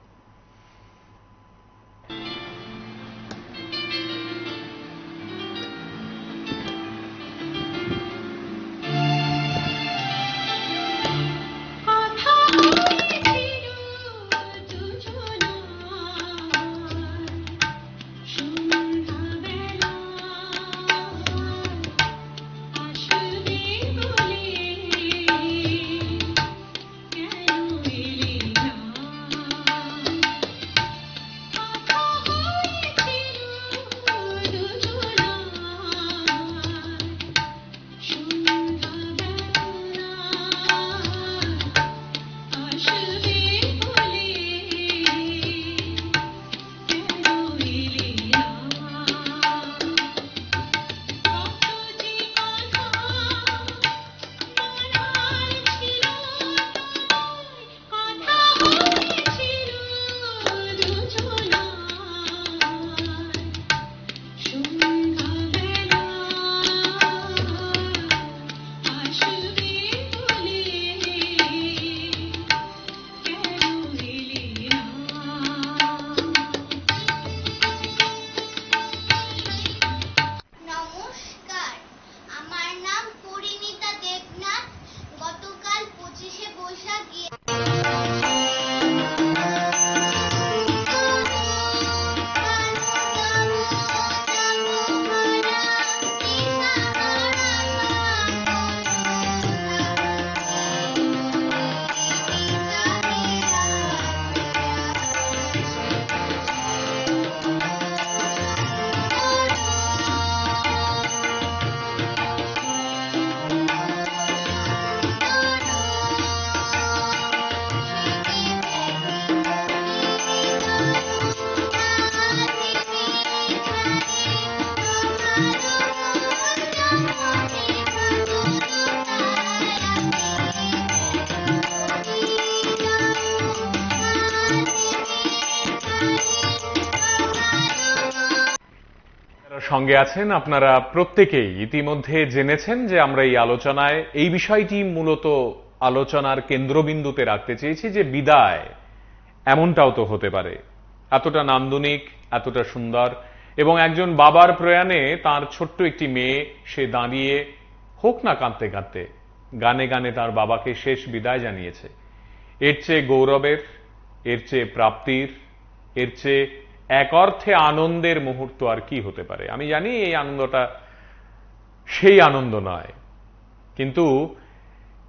সঙ্গে আছেন। আপনারা প্রত্যেকেই ইতিমধ্যে জেনেছেন যে আমরা এই আলোচনায় এই বিষয়টি মূলত আলোচনার কেন্দ্রবিন্দুতে রাখতে চেয়েছি যে বিদায় এমনটাও তো হতে পারে, এতটা নান্দনিক, এতটা সুন্দর, এবং একজন বাবার প্রয়াণে তার ছোট্ট একটি মেয়ে সে দাঁড়িয়ে হোক না কাঁদতে কাঁদতে গানে গানে তার বাবাকে শেষ বিদায় জানিয়েছে। এর চেয়ে গৌরবের, এর চেয়ে প্রাপ্তির, এর চেয়ে এক অর্থে আনন্দের মুহূর্ত আর কি হতে পারে। আমি জানি এই আনন্দটা সেই আনন্দ নয়, কিন্তু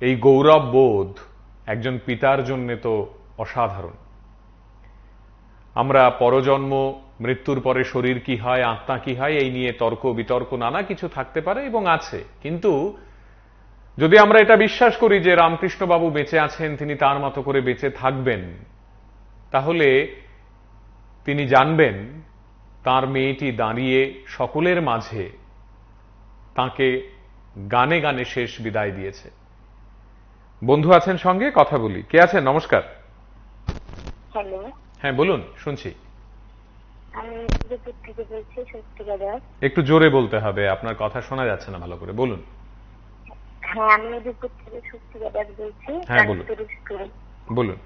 এই গৌরব বোধ একজন পিতার জন্য তো অসাধারণ। আমরা পরজন্ম, মৃত্যুর পরে শরীর কি হয়, আত্মা কি হয়, এই নিয়ে তর্ক বিতর্ক নানা কিছু থাকতে পারে এবং আছে, কিন্তু যদি আমরা এটা বিশ্বাস করি যে রামকৃষ্ণবাবু বেঁচে আছেন, তিনি তার মতো করে বেঁচে থাকবেন, তাহলে তিনি জানবেন তার মেয়েটি দাঁড়িয়ে সকলের মাঝে তাকে গানে গানে শেষ বিদায় দিয়েছে। বন্ধু আছেন সঙ্গে, কথা বলি। কে আছেন? নমস্কার।
হ্যালো,
হ্যাঁ বলুন, শুনছি।
আমি দুপুর থেকে বলছি, সত্যিকার।
একটু জোরে বলতে হবে, আপনার কথা শোনা যাচ্ছে না ভালো করে, বলুন।
হ্যাঁ, আমি দুপুর থেকে সত্যিকার বলছি।
হ্যাঁ বলুন, বলুন।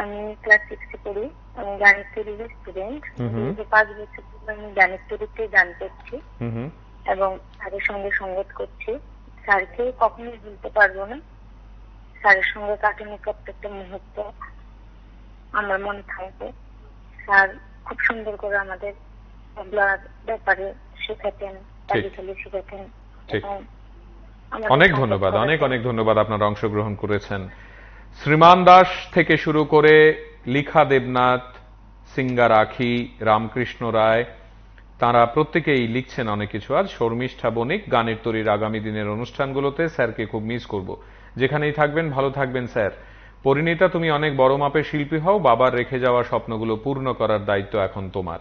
আমি ক্লাস 6 পড়ি। আমি গানের তৈরির স্টুডেন্ট। 5 বছর ধরে আমি গানের তৈরিতে গান করছি এবং স্যারের সঙ্গে সঙ্গত করছি। স্যারকে কখনোই ভুলতে পারবো না। স্যারের সঙ্গে কাটানো প্রত্যেকটা মুহূর্ত আমার মনে থাকবে। স্যার খুব সুন্দর করে আমাদের তবলার ব্যাপারে শেখাতেন, তালিখালি শেখাতেন।
অনেক ধন্যবাদ, অনেক অনেক ধন্যবাদ। আপনারা অংশগ্রহণ করেছেন। শ্রীমান দাস থেকে শুরু করে লিখা দেবনাথ, সিঙ্গা রাখি, রামকৃষ্ণ রায়, তারা প্রত্যেকেই লিখছেন অনেক কিছু। আজ শর্মিষ্ঠা বণিক, গানের তরীর আগামী দিনের অনুষ্ঠানগুলোতে স্যারকে খুব মিস করব। যেখানেই থাকবেন ভালো থাকবেন স্যার। পরিণীতা, তুমি অনেক বড় মাপের শিল্পী হও, বাবার রেখে যাওয়া স্বপ্নগুলো পূর্ণ করার দায়িত্ব এখন তোমার।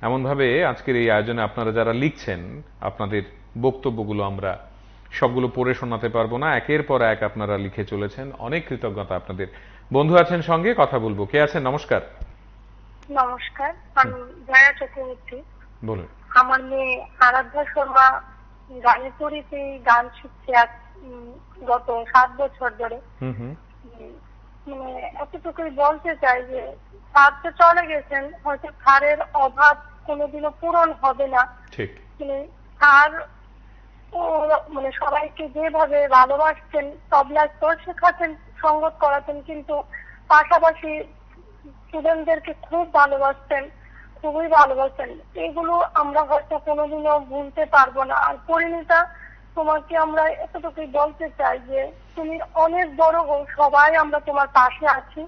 এমনভাবে আজকের এই আয়োজনে আপনারা যারা লিখছেন, আপনাদের বক্তব্যগুলো আমরা সবগুলো পড়ে শোনাতে পারবো না, একের পর এক আপনারা লিখে চলেছেন। অনেক কৃতজ্ঞতা আপনাদের। বন্ধু আছেন সঙ্গে, কথা বলবো। কে আছেন? নমস্কার।
নমস্কার, আমি জয়া চক্রবর্তী।
বলুন।
আমার মেয়ে আরাধ্যা শর্মা গানের তৈরিতে গান শিখছে গত 7 বছর ধরে। মানে এতটুকুই বলতে চাই যে স্যার তো চলে গেছেন, হয়তো স্যারের অভাব কোনোদিনও পূরণ হবে না।
ঠিক।
মানে স্যার মানে সবাইকে যেভাবে ভালোবাসতেন, তবলা তো শেখাতেন, সঙ্গত করাতেন, কিন্তু পাশাপাশি স্টুডেন্টদেরকে খুব ভালোবাসতেন, খুবই ভালোবাসতেন। এগুলো আমরা হয়তো কোনোদিনও ভুলতে পারবো না। আর পরিণীতা, তোমাকে আমরা এতটুকুই বলতে চাই যে তুমি অনেক বড় হও, সবাই আমরা তোমার পাশে আছি।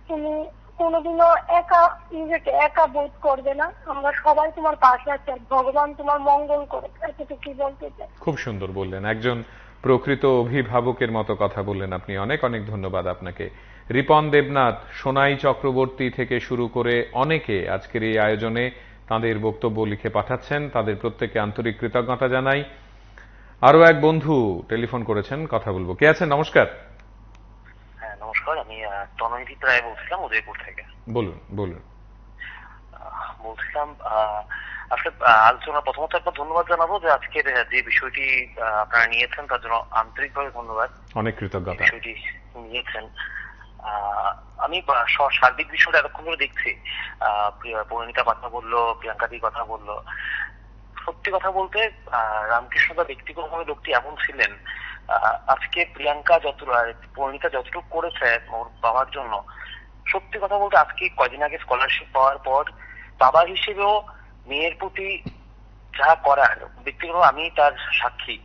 তুমি কোনোদিনও নিজেকে একা বোধ করবে না, আমরা সবাই তোমার পাশে আছি। আর ভগবান তোমার মঙ্গল করে, এতটুকুই বলতে চাই।
খুব সুন্দর বললেন, একজন প্রকৃত অভিভাবকের মতো কথা বললেন আপনি। অনেক অনেক ধন্যবাদ আপনাকে। রিপন দেবনাথ, সোনাই চক্রবর্তী থেকে শুরু করে অনেকে আজকের এই আয়োজনে তাদের বক্তব্য লিখে পাঠাচ্ছেন, তাদের প্রত্যেককে আন্তরিক কৃতজ্ঞতা জানাই। আরো এক বন্ধু টেলিফোন করেছেন, কথা বলবো। কে আছেন? নমস্কার।
হ্যাঁ নমস্কার, আমি তনয়জিৎ রায় বলছিলাম উদয়পুর থেকে।
বলুন বলুন।
বলছিলাম আজকে আলোচনা প্রথমত একবার ধন্যবাদ জানাবো যে আজকের যে বিষয়টি আপনারা নিয়েছেন তার জন্য আন্তরিকভাবে ধন্যবাদ।
অনেক কৃতজ্ঞতা।
বিষয়টি নিয়েছেন। আমি সার্বিক বিষয়টা এতক্ষণ ধরে দেখছি, পরিণীতা কথা বললো, প্রিয়াঙ্কা দি কথা বললো। সত্যি কথা বলতে রামকৃষ্ণদা ব্যক্তিগতভাবে লোকটি এমন ছিলেন, আজকে প্রিয়াঙ্কা পরিণীতা যতটুকু করেছে ওর বাবার জন্য, সত্যি কথা বলতে আজকে কয়দিন আগে স্কলারশিপ পাওয়ার পর বাবা হিসেবেও মেয়ের প্রতি যা করার, ব্যক্তিগত আমি তার সাক্ষী।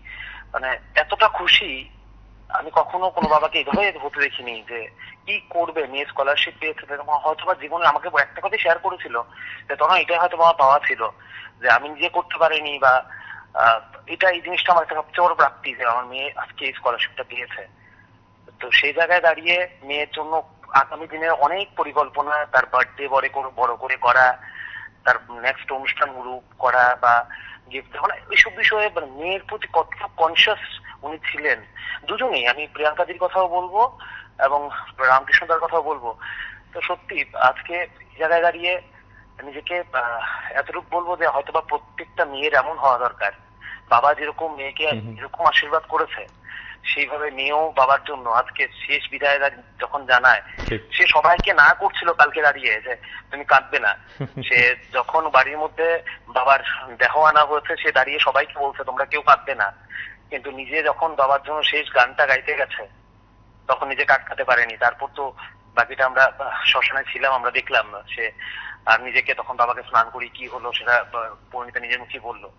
মানে এতটা খুশি আমি কখনো কোনো বাবাকে এভাবে হতে দেখিনি যে কি করবে, মেয়ে স্কলারশিপ পেয়েছে। হয়তো বা জীবনে আমাকে একটা কথাই শেয়ার করেছিল যে তখন এটাই হয়তো আমার পাওয়া ছিল, যে আমি নিজে করতে পারিনি, বা এই জিনিসটা আমার একটা সবচেয়ে বড় প্রাপ্তি যে আমার মেয়ে আজকে এই স্কলারশিপটা পেয়েছে। তো সেই জায়গায় দাঁড়িয়ে মেয়ের জন্য আগামী দিনের অনেক পরিকল্পনা, তার বার্থডে বড় করে করা, তার নেক্সট অনুষ্ঠানগুলো করা বা গিফট, মানে এইসব বিষয়ে মেয়ের প্রতি কতটা কনসিয়াস উনি ছিলেন দুজনেই। আমি প্রিয়াঙ্কাদির কথাও বলবো এবং রামকৃষ্ণদার কথাও বলবো। তো সত্যি আজকে জায়গায় দাঁড়িয়ে
নিজেকে এতটুকু বলবো যে হয়তোবা প্রত্যেকটা মেয়ের এমন হওয়া দরকার, বাবা যেরকম মেয়েকে যেরকম আশীর্বাদ করেছে সেইভাবে মেয়েও বাবার জন্য আজকে শেষ বিদায় যখন জানায়, সে সবাইকে না করছিল কালকে দাঁড়িয়ে যে তুমি কাঁদবে না। সে যখন বাড়ির মধ্যে বাবার দেহ আনা হয়েছে সে দাঁড়িয়ে সবাইকে বলছে তোমরা কেউ কাঁদবে না, কিন্তু নিজে যখন বাবার জন্য শেষ গানটা গাইতে গেছে তখন নিজে কাটকাতে পারেনি। তারপর তো বাকিটা আমরা শ্মশানে ছিলাম, আমরা দেখলাম সে আর নিজেকে তখন বাবাকে স্নান করি কি হলো সেটা পরিণীতা নিজের মুখে বললো।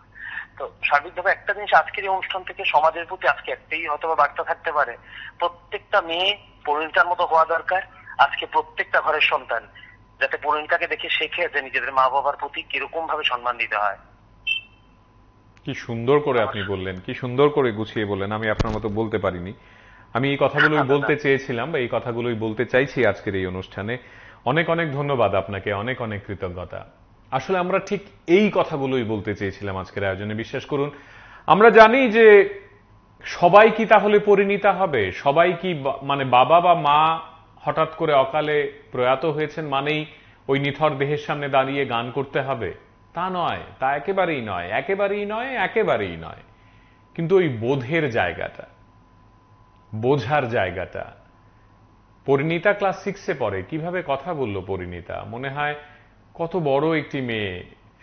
তো সার্বিকভাবে একটা জিনিস আজকের এই অনুষ্ঠান থেকে সমাজের প্রতি আজকে একটাই হয়তো বার্তা থাকতে পারে, প্রত্যেকটা মেয়ে পরিণীতার মতো হওয়া দরকার। আজকে প্রত্যেকটা ঘরের সন্তান যাতে পরিণীতাকে দেখে শেখে যে নিজেদের মা বাবার প্রতি কিরকম ভাবে সম্মান দিতে হয়।
কি সুন্দর করে আপনি বললেন, কি সুন্দর করে গুছিয়ে বললেন, আমি আপনার মতো বলতে পারিনি। আমি এই কথাগুলোই বলতে চেয়েছিলাম বা এই কথাগুলোই বলতে চাইছি আজকের এই অনুষ্ঠানে। অনেক অনেক ধন্যবাদ আপনাকে, অনেক অনেক কৃতজ্ঞতা। আসলে আমরা ঠিক এই কথাগুলোই বলতে চেয়েছিলাম আজকের আয়োজনে। বিশ্বাস করুন, আমরা জানি যে সবাই কি তাহলে পরিণীতা হবে? সবাই কি মানে বাবা বা মা হঠাৎ করে অকালে প্রয়াত হয়েছেন মানেই ওই নিথর দেহের সামনে দাঁড়িয়ে গান করতে হবে? তা নয়, তা একেবারেই নয়, একেবারেই নয়, একেবারেই নয়। কিন্তু ওই বোধের জায়গাটা, বোঝার জায়গাটা, পরিণীতা ক্লাস 6-এ পড়ে, কিভাবে কথা বলল পরিণীতা, মনে হয় কত বড় একটি মেয়ে,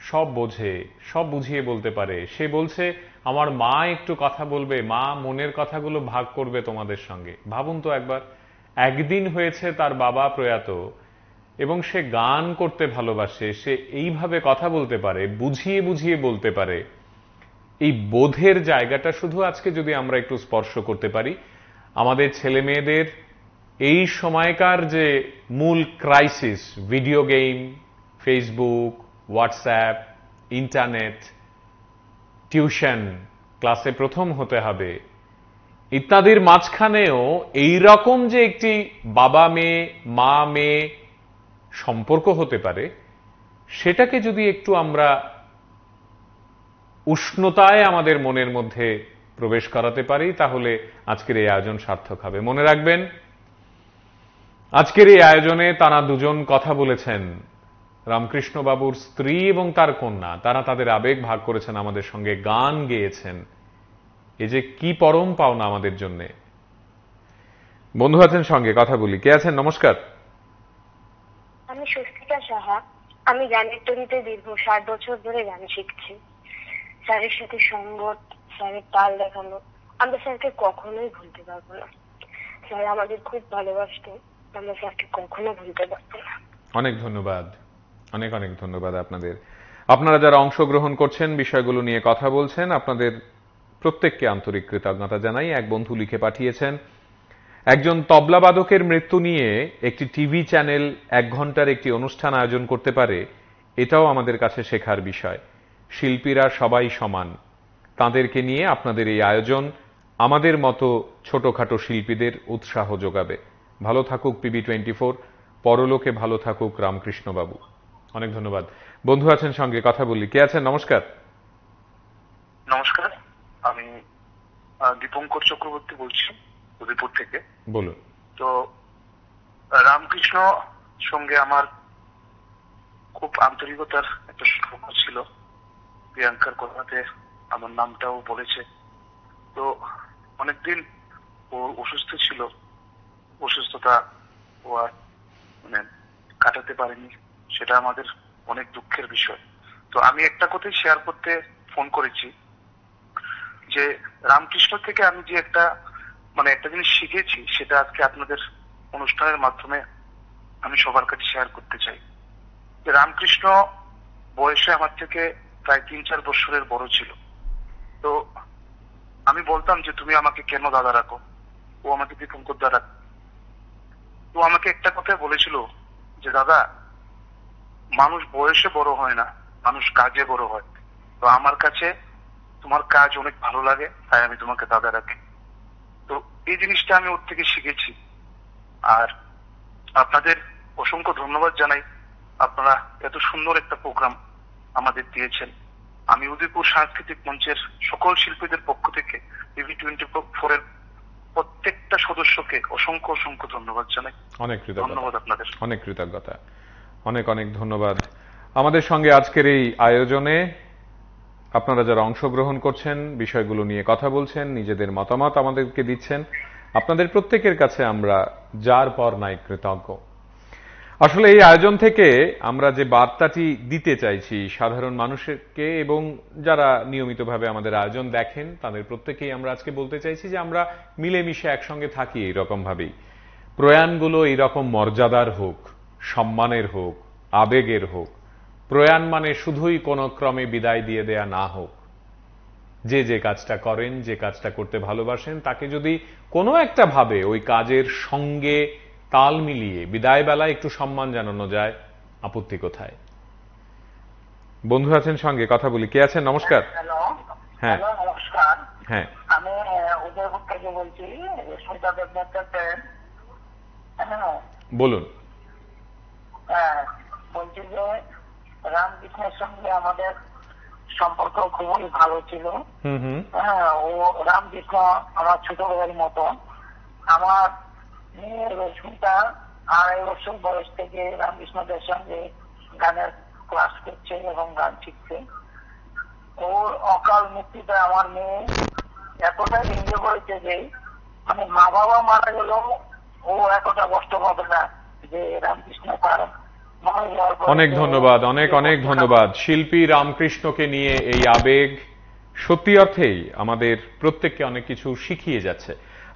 সব বোঝে, সব বুঝিয়ে বলতে পারে। সে বলছে আমার মা একটু কথা বলবে, মা মনের কথাগুলো ভাগ করবে তোমাদের সঙ্গে। ভাবুন তো একবার, একদিন হয়েছে তার বাবা প্রয়াত এবং সে গান করতে ভালোবাসে, সে এইভাবে কথা বলতে পারে, বুঝিয়ে বুঝিয়ে বলতে পারে। এই বোধের জায়গাটা শুধু আজকে যদি আমরা একটু স্পর্শ করতে পারি, আমাদের ছেলে মেয়েদের এই সময়কার যে মূল crisis, video game, Facebook, WhatsApp, internet, tuition, ক্লাসে প্রথম হতে হবে ইত্যাদির মাঝখানেও এইরকম যে একটি বাবা মেয়ে, মা মেয়ে সম্পর্ক হতে পারে, সেটাকে যদি একটু আমরা উষ্ণতায় আমাদের মনের মধ্যে প্রবেশ করাতে পারি তাহলে আজকের এই আয়োজন সার্থক হবে। মনে রাখবেন, আজকের এই আয়োজনে তারা দুজন কথা বলেছেন, রামকৃষ্ণ বাবুর স্ত্রী এবং তার কন্যা। তারা তাদের আবেগ ভাগ করেছেন, আমাদের সঙ্গে গান গেয়েছেন। এ যে কি পরম পাওনা আমাদের জন্য। বন্ধু আছেন সঙ্গে, কথা বলি। কে আছেন? নমস্কার।
আমি স্বস্তিকা সাহা। আমি গানের তরিতে দীর্ঘ 7 বছর ধরে গান শিখছি। স্যারের সাথে সঙ্গত, স্যারের তাল দেখানো আমরা স্যারকে কখনোই ভুলতে পারবো না। স্যার আমাদের খুব ভালোবাসতেন, আমরা স্যারকে কখনো ভুলতে পারবো না।
অনেক ধন্যবাদ, অনেক অনেক ধন্যবাদ আপনাদের। আপনারা যারা অংশগ্রহণ করছেন, বিষয়গুলো নিয়ে কথা বলছেন, আপনাদের প্রত্যেককে আন্তরিক কৃতজ্ঞতা জানাই। এক বন্ধু লিখে পাঠিয়েছেন, একজন তবলাবাদকের মৃত্যু নিয়ে একটি টিভি চ্যানেল 1 ঘন্টার একটি অনুষ্ঠান আয়োজন করতে পারে, এটাও আমাদের কাছে শেখার বিষয়। শিল্পীরা সবাই সমান, তাঁদেরকে নিয়ে আপনাদের এই আয়োজন আমাদের মতো ছোটখাটো শিল্পীদের উৎসাহ যোগাবে। ভালো থাকুক PB24, পরলোকে ভালো থাকুক রামকৃষ্ণ বাবু। অনেক ধন্যবাদ। বন্ধু আছেন সঙ্গে, কথা বলি। কে আছেন? নমস্কার।
নমস্কার, আমি দীপঙ্কর চক্রবর্তী বলছি উদয়পুর থেকে।
বলুন।
তো রামকৃষ্ণ সঙ্গে আমার খুব আন্তরিকতার একটা সম্পর্ক ছিল। প্রিয়াঙ্কার কথাতে আমার নামটাও বলেছে। তো অনেকদিন ও অসুস্থ ছিল, অসুস্থতা ও আর মানে কাটাতে পারেনি, সেটা আমাদের অনেক দুঃখের বিষয়। তো আমি একটা কথাই শেয়ার করতে ফোন করেছি যে রামকৃষ্ণ থেকে আমি যে একটা জিনিস শিখেছি, সেটা আজকে আপনাদের অনুষ্ঠানের মাধ্যমে আমি সবার কাছে শেয়ার করতে চাই। যে রামকৃষ্ণ বয়সে আমার থেকে প্রায় 3-4 বছরের বড় ছিল। তো আমি বলতাম যে তুমি আমাকে কেন দাদা রাখো, ও আমাকে দীপঙ্কর দাদা। তো আমাকে একটা কথা বলেছিল যে দাদা, মানুষ বয়সে বড় হয় না, মানুষ কাজে বড় হয়। তো আমার কাছে তোমার কাজ অনেক ভালো লাগে, তাই আমি তোমাকে দাদা রাখি। তো এই জিনিসটা আমি ওর থেকে শিখেছি। আর আপনাদের অসংখ্য ধন্যবাদ জানাই, আপনারা এত সুন্দর একটা প্রোগ্রাম আমাদের দিয়েছেন। আমি উদয়পুর সাংস্কৃতিক মঞ্চের সকল শিল্পীদের পক্ষ থেকে PB24 এর প্রত্যেকটা সদস্যকে অসংখ্য অসংখ্য ধন্যবাদ জানাই।
অনেক কৃতজ্ঞতা।
ধন্যবাদ আপনাদের।
অনেক কৃতজ্ঞতা, অনেক অনেক ধন্যবাদ। আমাদের সঙ্গে আজকের এই আয়োজনে আপনারা যারা অংশগ্রহণ করছেন, বিষয়গুলো নিয়ে কথা বলছেন, নিজেদের মতামত আমাদেরকে দিচ্ছেন, আপনাদের প্রত্যেকের কাছে আমরা যার পর নাই কৃতজ্ঞ। আসলে এই আয়োজন থেকে আমরা যে বার্তাটি দিতে চাইছি সাধারণ মানুষকে এবং যারা নিয়মিতভাবে আমাদের আয়োজন দেখেন তাদের প্রত্যেকেই আমরা আজকে বলতে চাইছি যে আমরা মিলেমিশে একসঙ্গে থাকি এইরকম ভাবেই। প্রয়াণগুলো এইরকম মর্যাদার হোক, সম্মানের হোক, আবেগের হোক। প্রয়াণ মানে শুধুই কোনো ক্রমে বিদায় দিয়ে দেয়া না হোক। যে যে কাজটা করেন, যে কাজটা করতে ভালোবাসেন, তাকে যদি কোনো একটা ভাবে ওই কাজের সঙ্গে তাল মিলিয়ে বিদায় বেলায় একটু সম্মান জানানো যায়, আপত্তি কোথায়? বন্ধু আছেন সঙ্গে, কথা বলি। কে আছেন? নমস্কার।
হ্যালো।
হ্যাঁ
নমস্কার।
হ্যাঁ,
আমি উদয়পুর থেকে বলছি, সুমিতা দেবনাথের ফ্রেন্ড।
বলুন।
হ্যাঁ, বলছি যে রামকৃষ্ণের সঙ্গে আমাদের সম্পর্ক খুবই ভালো ছিল। হ্যাঁ, ও রামকৃষ্ণ আমার ছোট ভাইয়ের মতো। আমার মেয়ে রশ্মিতা 2.5 বছর বয়স থেকে রামকৃষ্ণদের সঙ্গে গানের ক্লাস করছে এবং গান শিখছে। ওর অকাল মৃত্যুতে আমার মেয়ে এতটা এনজয় করেছে যে মানে মা বাবা মারা গেলেও ও এতটা কষ্ট পাবে না যে রামকৃষ্ণ তার
অনেক ধন্যবাদ, অনেক অনেক ধন্যবাদ। শিল্পী রামকৃষ্ণকে নিয়ে এই আবেগ সত্যি অর্থেই আমাদের প্রত্যেককে অনেক কিছু শিখিয়ে যাচ্ছে।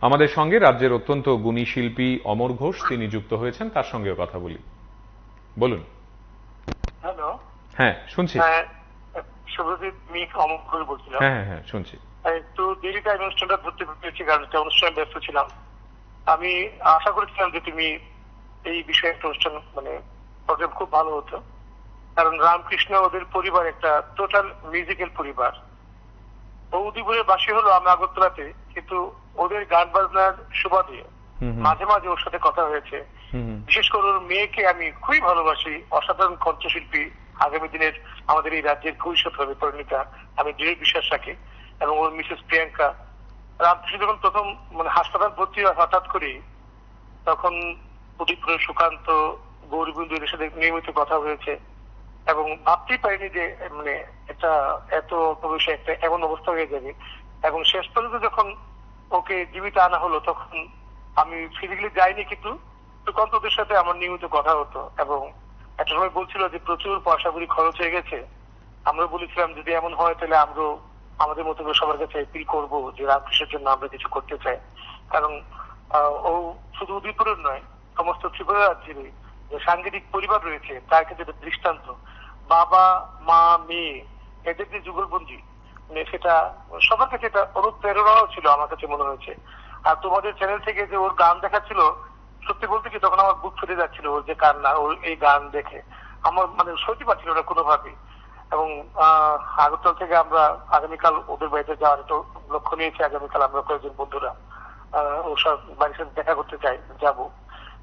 আমাদের সঙ্গে রাজ্যের অত্যন্ত গুণী শিল্পী অমর ঘোষ তিনি যুক্ত হয়েছেন, তার সঙ্গেও কথা বলি। বলুন।
হ্যালো।
হ্যাঁ, শুনছি।
শুভজিৎ মিক অমর ঘোষ বলছিলাম।
হ্যাঁ হ্যাঁ, শুনছি।
একটু দেরিতে আমি অনুষ্ঠানটা ধরতে পেরেছি কারণ অনুষ্ঠানে ব্যস্ত ছিলাম। আমি আশা করেছিলাম যে তুমি এই বিষয়ে একটা অনুষ্ঠান মানে প্রোগ্রাম খুব ভালো হতো, কারণ রামকৃষ্ণ ওদের পরিবার একটা টোটাল মিউজিক্যাল পরিবার। বৌদিপুরের বাসী হলো আমি আগরতলাতে, কিন্তু ওদের গান বাজনার সুবাদে মাঝে মাঝে ওর সাথে কথা হয়েছে। বিশেষ করে ওর মেয়েকে আমি খুবই ভালোবাসি, অসাধারণ কণ্ঠশিল্পী, আগামী দিনের আমাদের এই রাজ্যের ভবিষ্যৎ হবে পরিণীতা, আমি দৃঢ় বিশ্বাস রাখি। এবং ওর মিসেস প্রিয়াঙ্কা। রামকৃষ্ণ যখন প্রথম মানে হাসপাতাল ভর্তি হয় হঠাৎ করে, তখন উদয়পুরের সুকান্ত, গৌরবিন্দু এদের সাথে নিয়মিত কথা হয়েছে এবং ভাবতেই পারিনি যে মানে এটা এত ভবিষ্যৎ একটা এমন অবস্থা হয়ে যাবে। এবং শেষ পর্যন্ত যখন ওকে জীবিত আনা হলো তখন আমি ফিজিক্যালি যাইনি, কিন্তু সুকান্ত ওদের সাথে আমার নিয়মিত কথা হতো এবং একটা সময় বলছিল যে প্রচুর পয়সা কড়ি খরচ হয়ে গেছে। আমরা বলেছিলাম যদি এমন হয় তাহলে আমরা আমাদের মতো করে সবার কাছে অ্যাপিল করবো যে রামকৃষ্ণের জন্য আমরা কিছু করতে চাই। কারণ ও শুধু উদয়পুরের নয়, সমস্ত ত্রিপুরা রাজ্যেরই যে সাংগীতিক পরিবার রয়েছে তার ক্ষেত্রে একটা দৃষ্টান্ত। বাবা মা মেয়ে এদের যে যুগলবন্দি মানে সেটা সবার কাছে একটা অনুপ্রেরণাও ছিল আমার কাছে মনে হয়েছে। আর তোমাদের চ্যানেল থেকে যে ওর গান দেখাচ্ছিল, সত্যি বলতে কি তখন আমার বুক ফেটে যাচ্ছিল ওর যে কান্না, ওর এই গান দেখে আমার মানে সত্যি পাচ্ছিল না কোনোভাবেই। এবং আগরতলা থেকে আমরা আগামীকাল ওদের বাড়িতে যাওয়ার একটু লক্ষ্য নিয়েছি। আগামীকাল আমরা কয়েকজন বন্ধুরা ওর সব বাড়ির সাথে দেখা করতে চাই, যাব।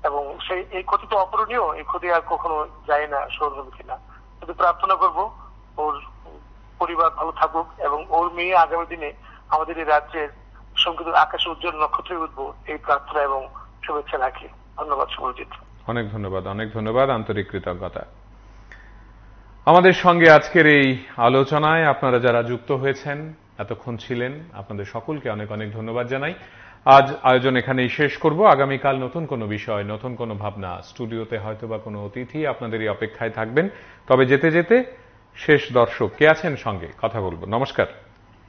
এবং সেই এই ক্ষতি তো অপূরণীয়, এই ক্ষতি আর কখনো যায় না সৌরভী কিনা। শুধু প্রার্থনা করবো ওর পরিবার ভালো থাকুক এবং ওর মেয়ে আগামী দিনে আমাদের এই রাজ্যের সঙ্গীত আকাশে উজ্জ্বল নক্ষত্রে উঠবো, এই প্রার্থনা এবং শুভেচ্ছা রাখি। ধন্যবাদ শুভজিৎ।
অনেক ধন্যবাদ, অনেক ধন্যবাদ, আন্তরিক কৃতজ্ঞতা। আমাদের সঙ্গে আজকের এই আলোচনায় আপনারা যারা যুক্ত হয়েছেন, এতক্ষণ ছিলেন, আপনাদের সকলকে অনেক অনেক ধন্যবাদ জানাই। আজ আয়োজন এখানেই শেষ করব। আগামীকাল নতুন কোনো বিষয়, নতুন কোনো ভাবনা, স্টুডিওতে হয়তো বা কোনো অতিথি আপনাদের এই অপেক্ষায় থাকবেন। তবে যেতে যেতে শেষ দর্শক কে আছেন সঙ্গে কথা বলবো। নমস্কার।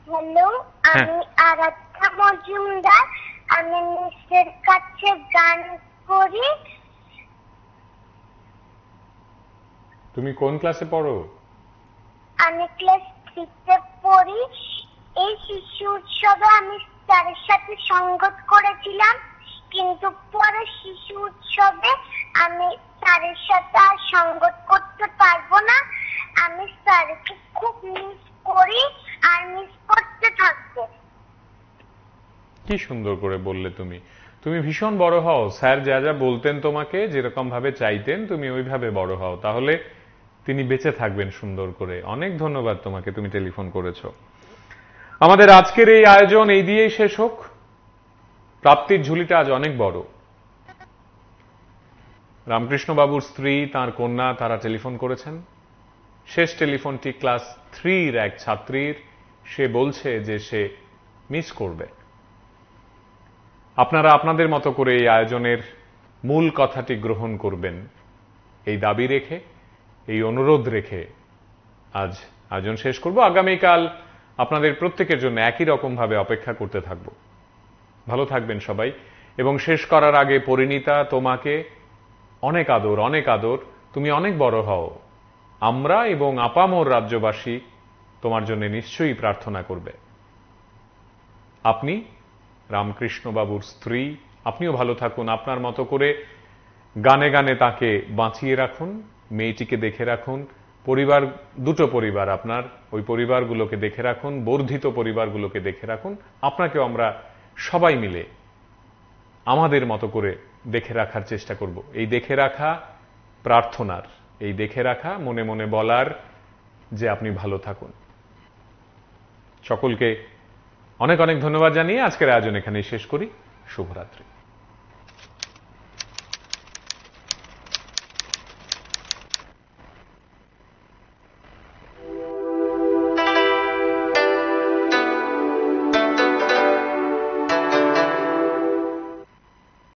হ্যালো, আমি আরাধ্যা মজুমদার। আমি মিসের কাছে গান করি।
তুমি কোন ক্লাসে পড়ো?
আমি ক্লাস 3-তে পড়ি। এই শিশু উৎসবে আমি স্যারের সাথে সঙ্গত করেছিলাম, কিন্তু পরে শিশু উৎসবে আমি স্যারের সাথে আর সঙ্গত করতে পারবো না। আমি স্যারকে খুব মিস করি আর মিস করতে থাকবো।
কি সুন্দর করে বললে তুমি। তুমি ভীষণ বড় হও, স্যার যা যা বলতেন তোমাকে, যেরকম ভাবে চাইতেন তুমি ওইভাবে বড় হও, তাহলে তিনি বেঁচে থাকবেন সুন্দর করে। অনেক ধন্যবাদ তোমাকে, তুমি টেলিফোন করেছো। আমাদের আজকের এই আয়োজন এই দিয়েই শেষ হোক। প্রাপ্তির ঝুলিটা আজ অনেক বড়। রামকৃষ্ণ বাবুর স্ত্রী, তার কন্যা, তারা টেলিফোন করেছেন। শেষ টেলিফোনটি ক্লাস 3-র এক ছাত্রীর। সে বলছে যে সে মিস করবে। আপনারা আপনাদের মতো করে এই আয়োজনের মূল কথাটি গ্রহণ করবেন, এই দাবি রেখে, এই অনুরোধ রেখে আজ আয়োজন শেষ করব। আগামীকাল আপনাদের প্রত্যেকের জন্য একই রকম ভাবে অপেক্ষা করতে থাকব। ভালো থাকবেন সবাই। এবং শেষ করার আগে, পরিণীতা, তোমাকে অনেক আদর, অনেক আদর। তুমি অনেক বড় হও। আমরা এবং আপামর রাজ্যবাসী তোমার জন্য নিশ্চয়ই প্রার্থনা করবে। আপনি রামকৃষ্ণ বাবুর স্ত্রী, আপনিও ভালো থাকুন। আপনার মতো করে গানে গানে তাকে বাঁচিয়ে রাখুন, মেয়েটিকে দেখে রাখুন। পরিবার, দুটো পরিবার আপনার, ওই পরিবারগুলোকে দেখে রাখুন, বর্ধিত পরিবারগুলোকে দেখে রাখুন। আপনাকেও আমরা সবাই মিলে আমাদের মতো করে দেখে রাখার চেষ্টা করব। এই দেখে রাখা প্রার্থনার, এই দেখে রাখা মনে মনে বলার যে আপনি ভালো থাকুন। সকলকে অনেক অনেক ধন্যবাদ জানিয়ে আজকের আয়োজন এখানেই শেষ করি। শুভরাত্রি।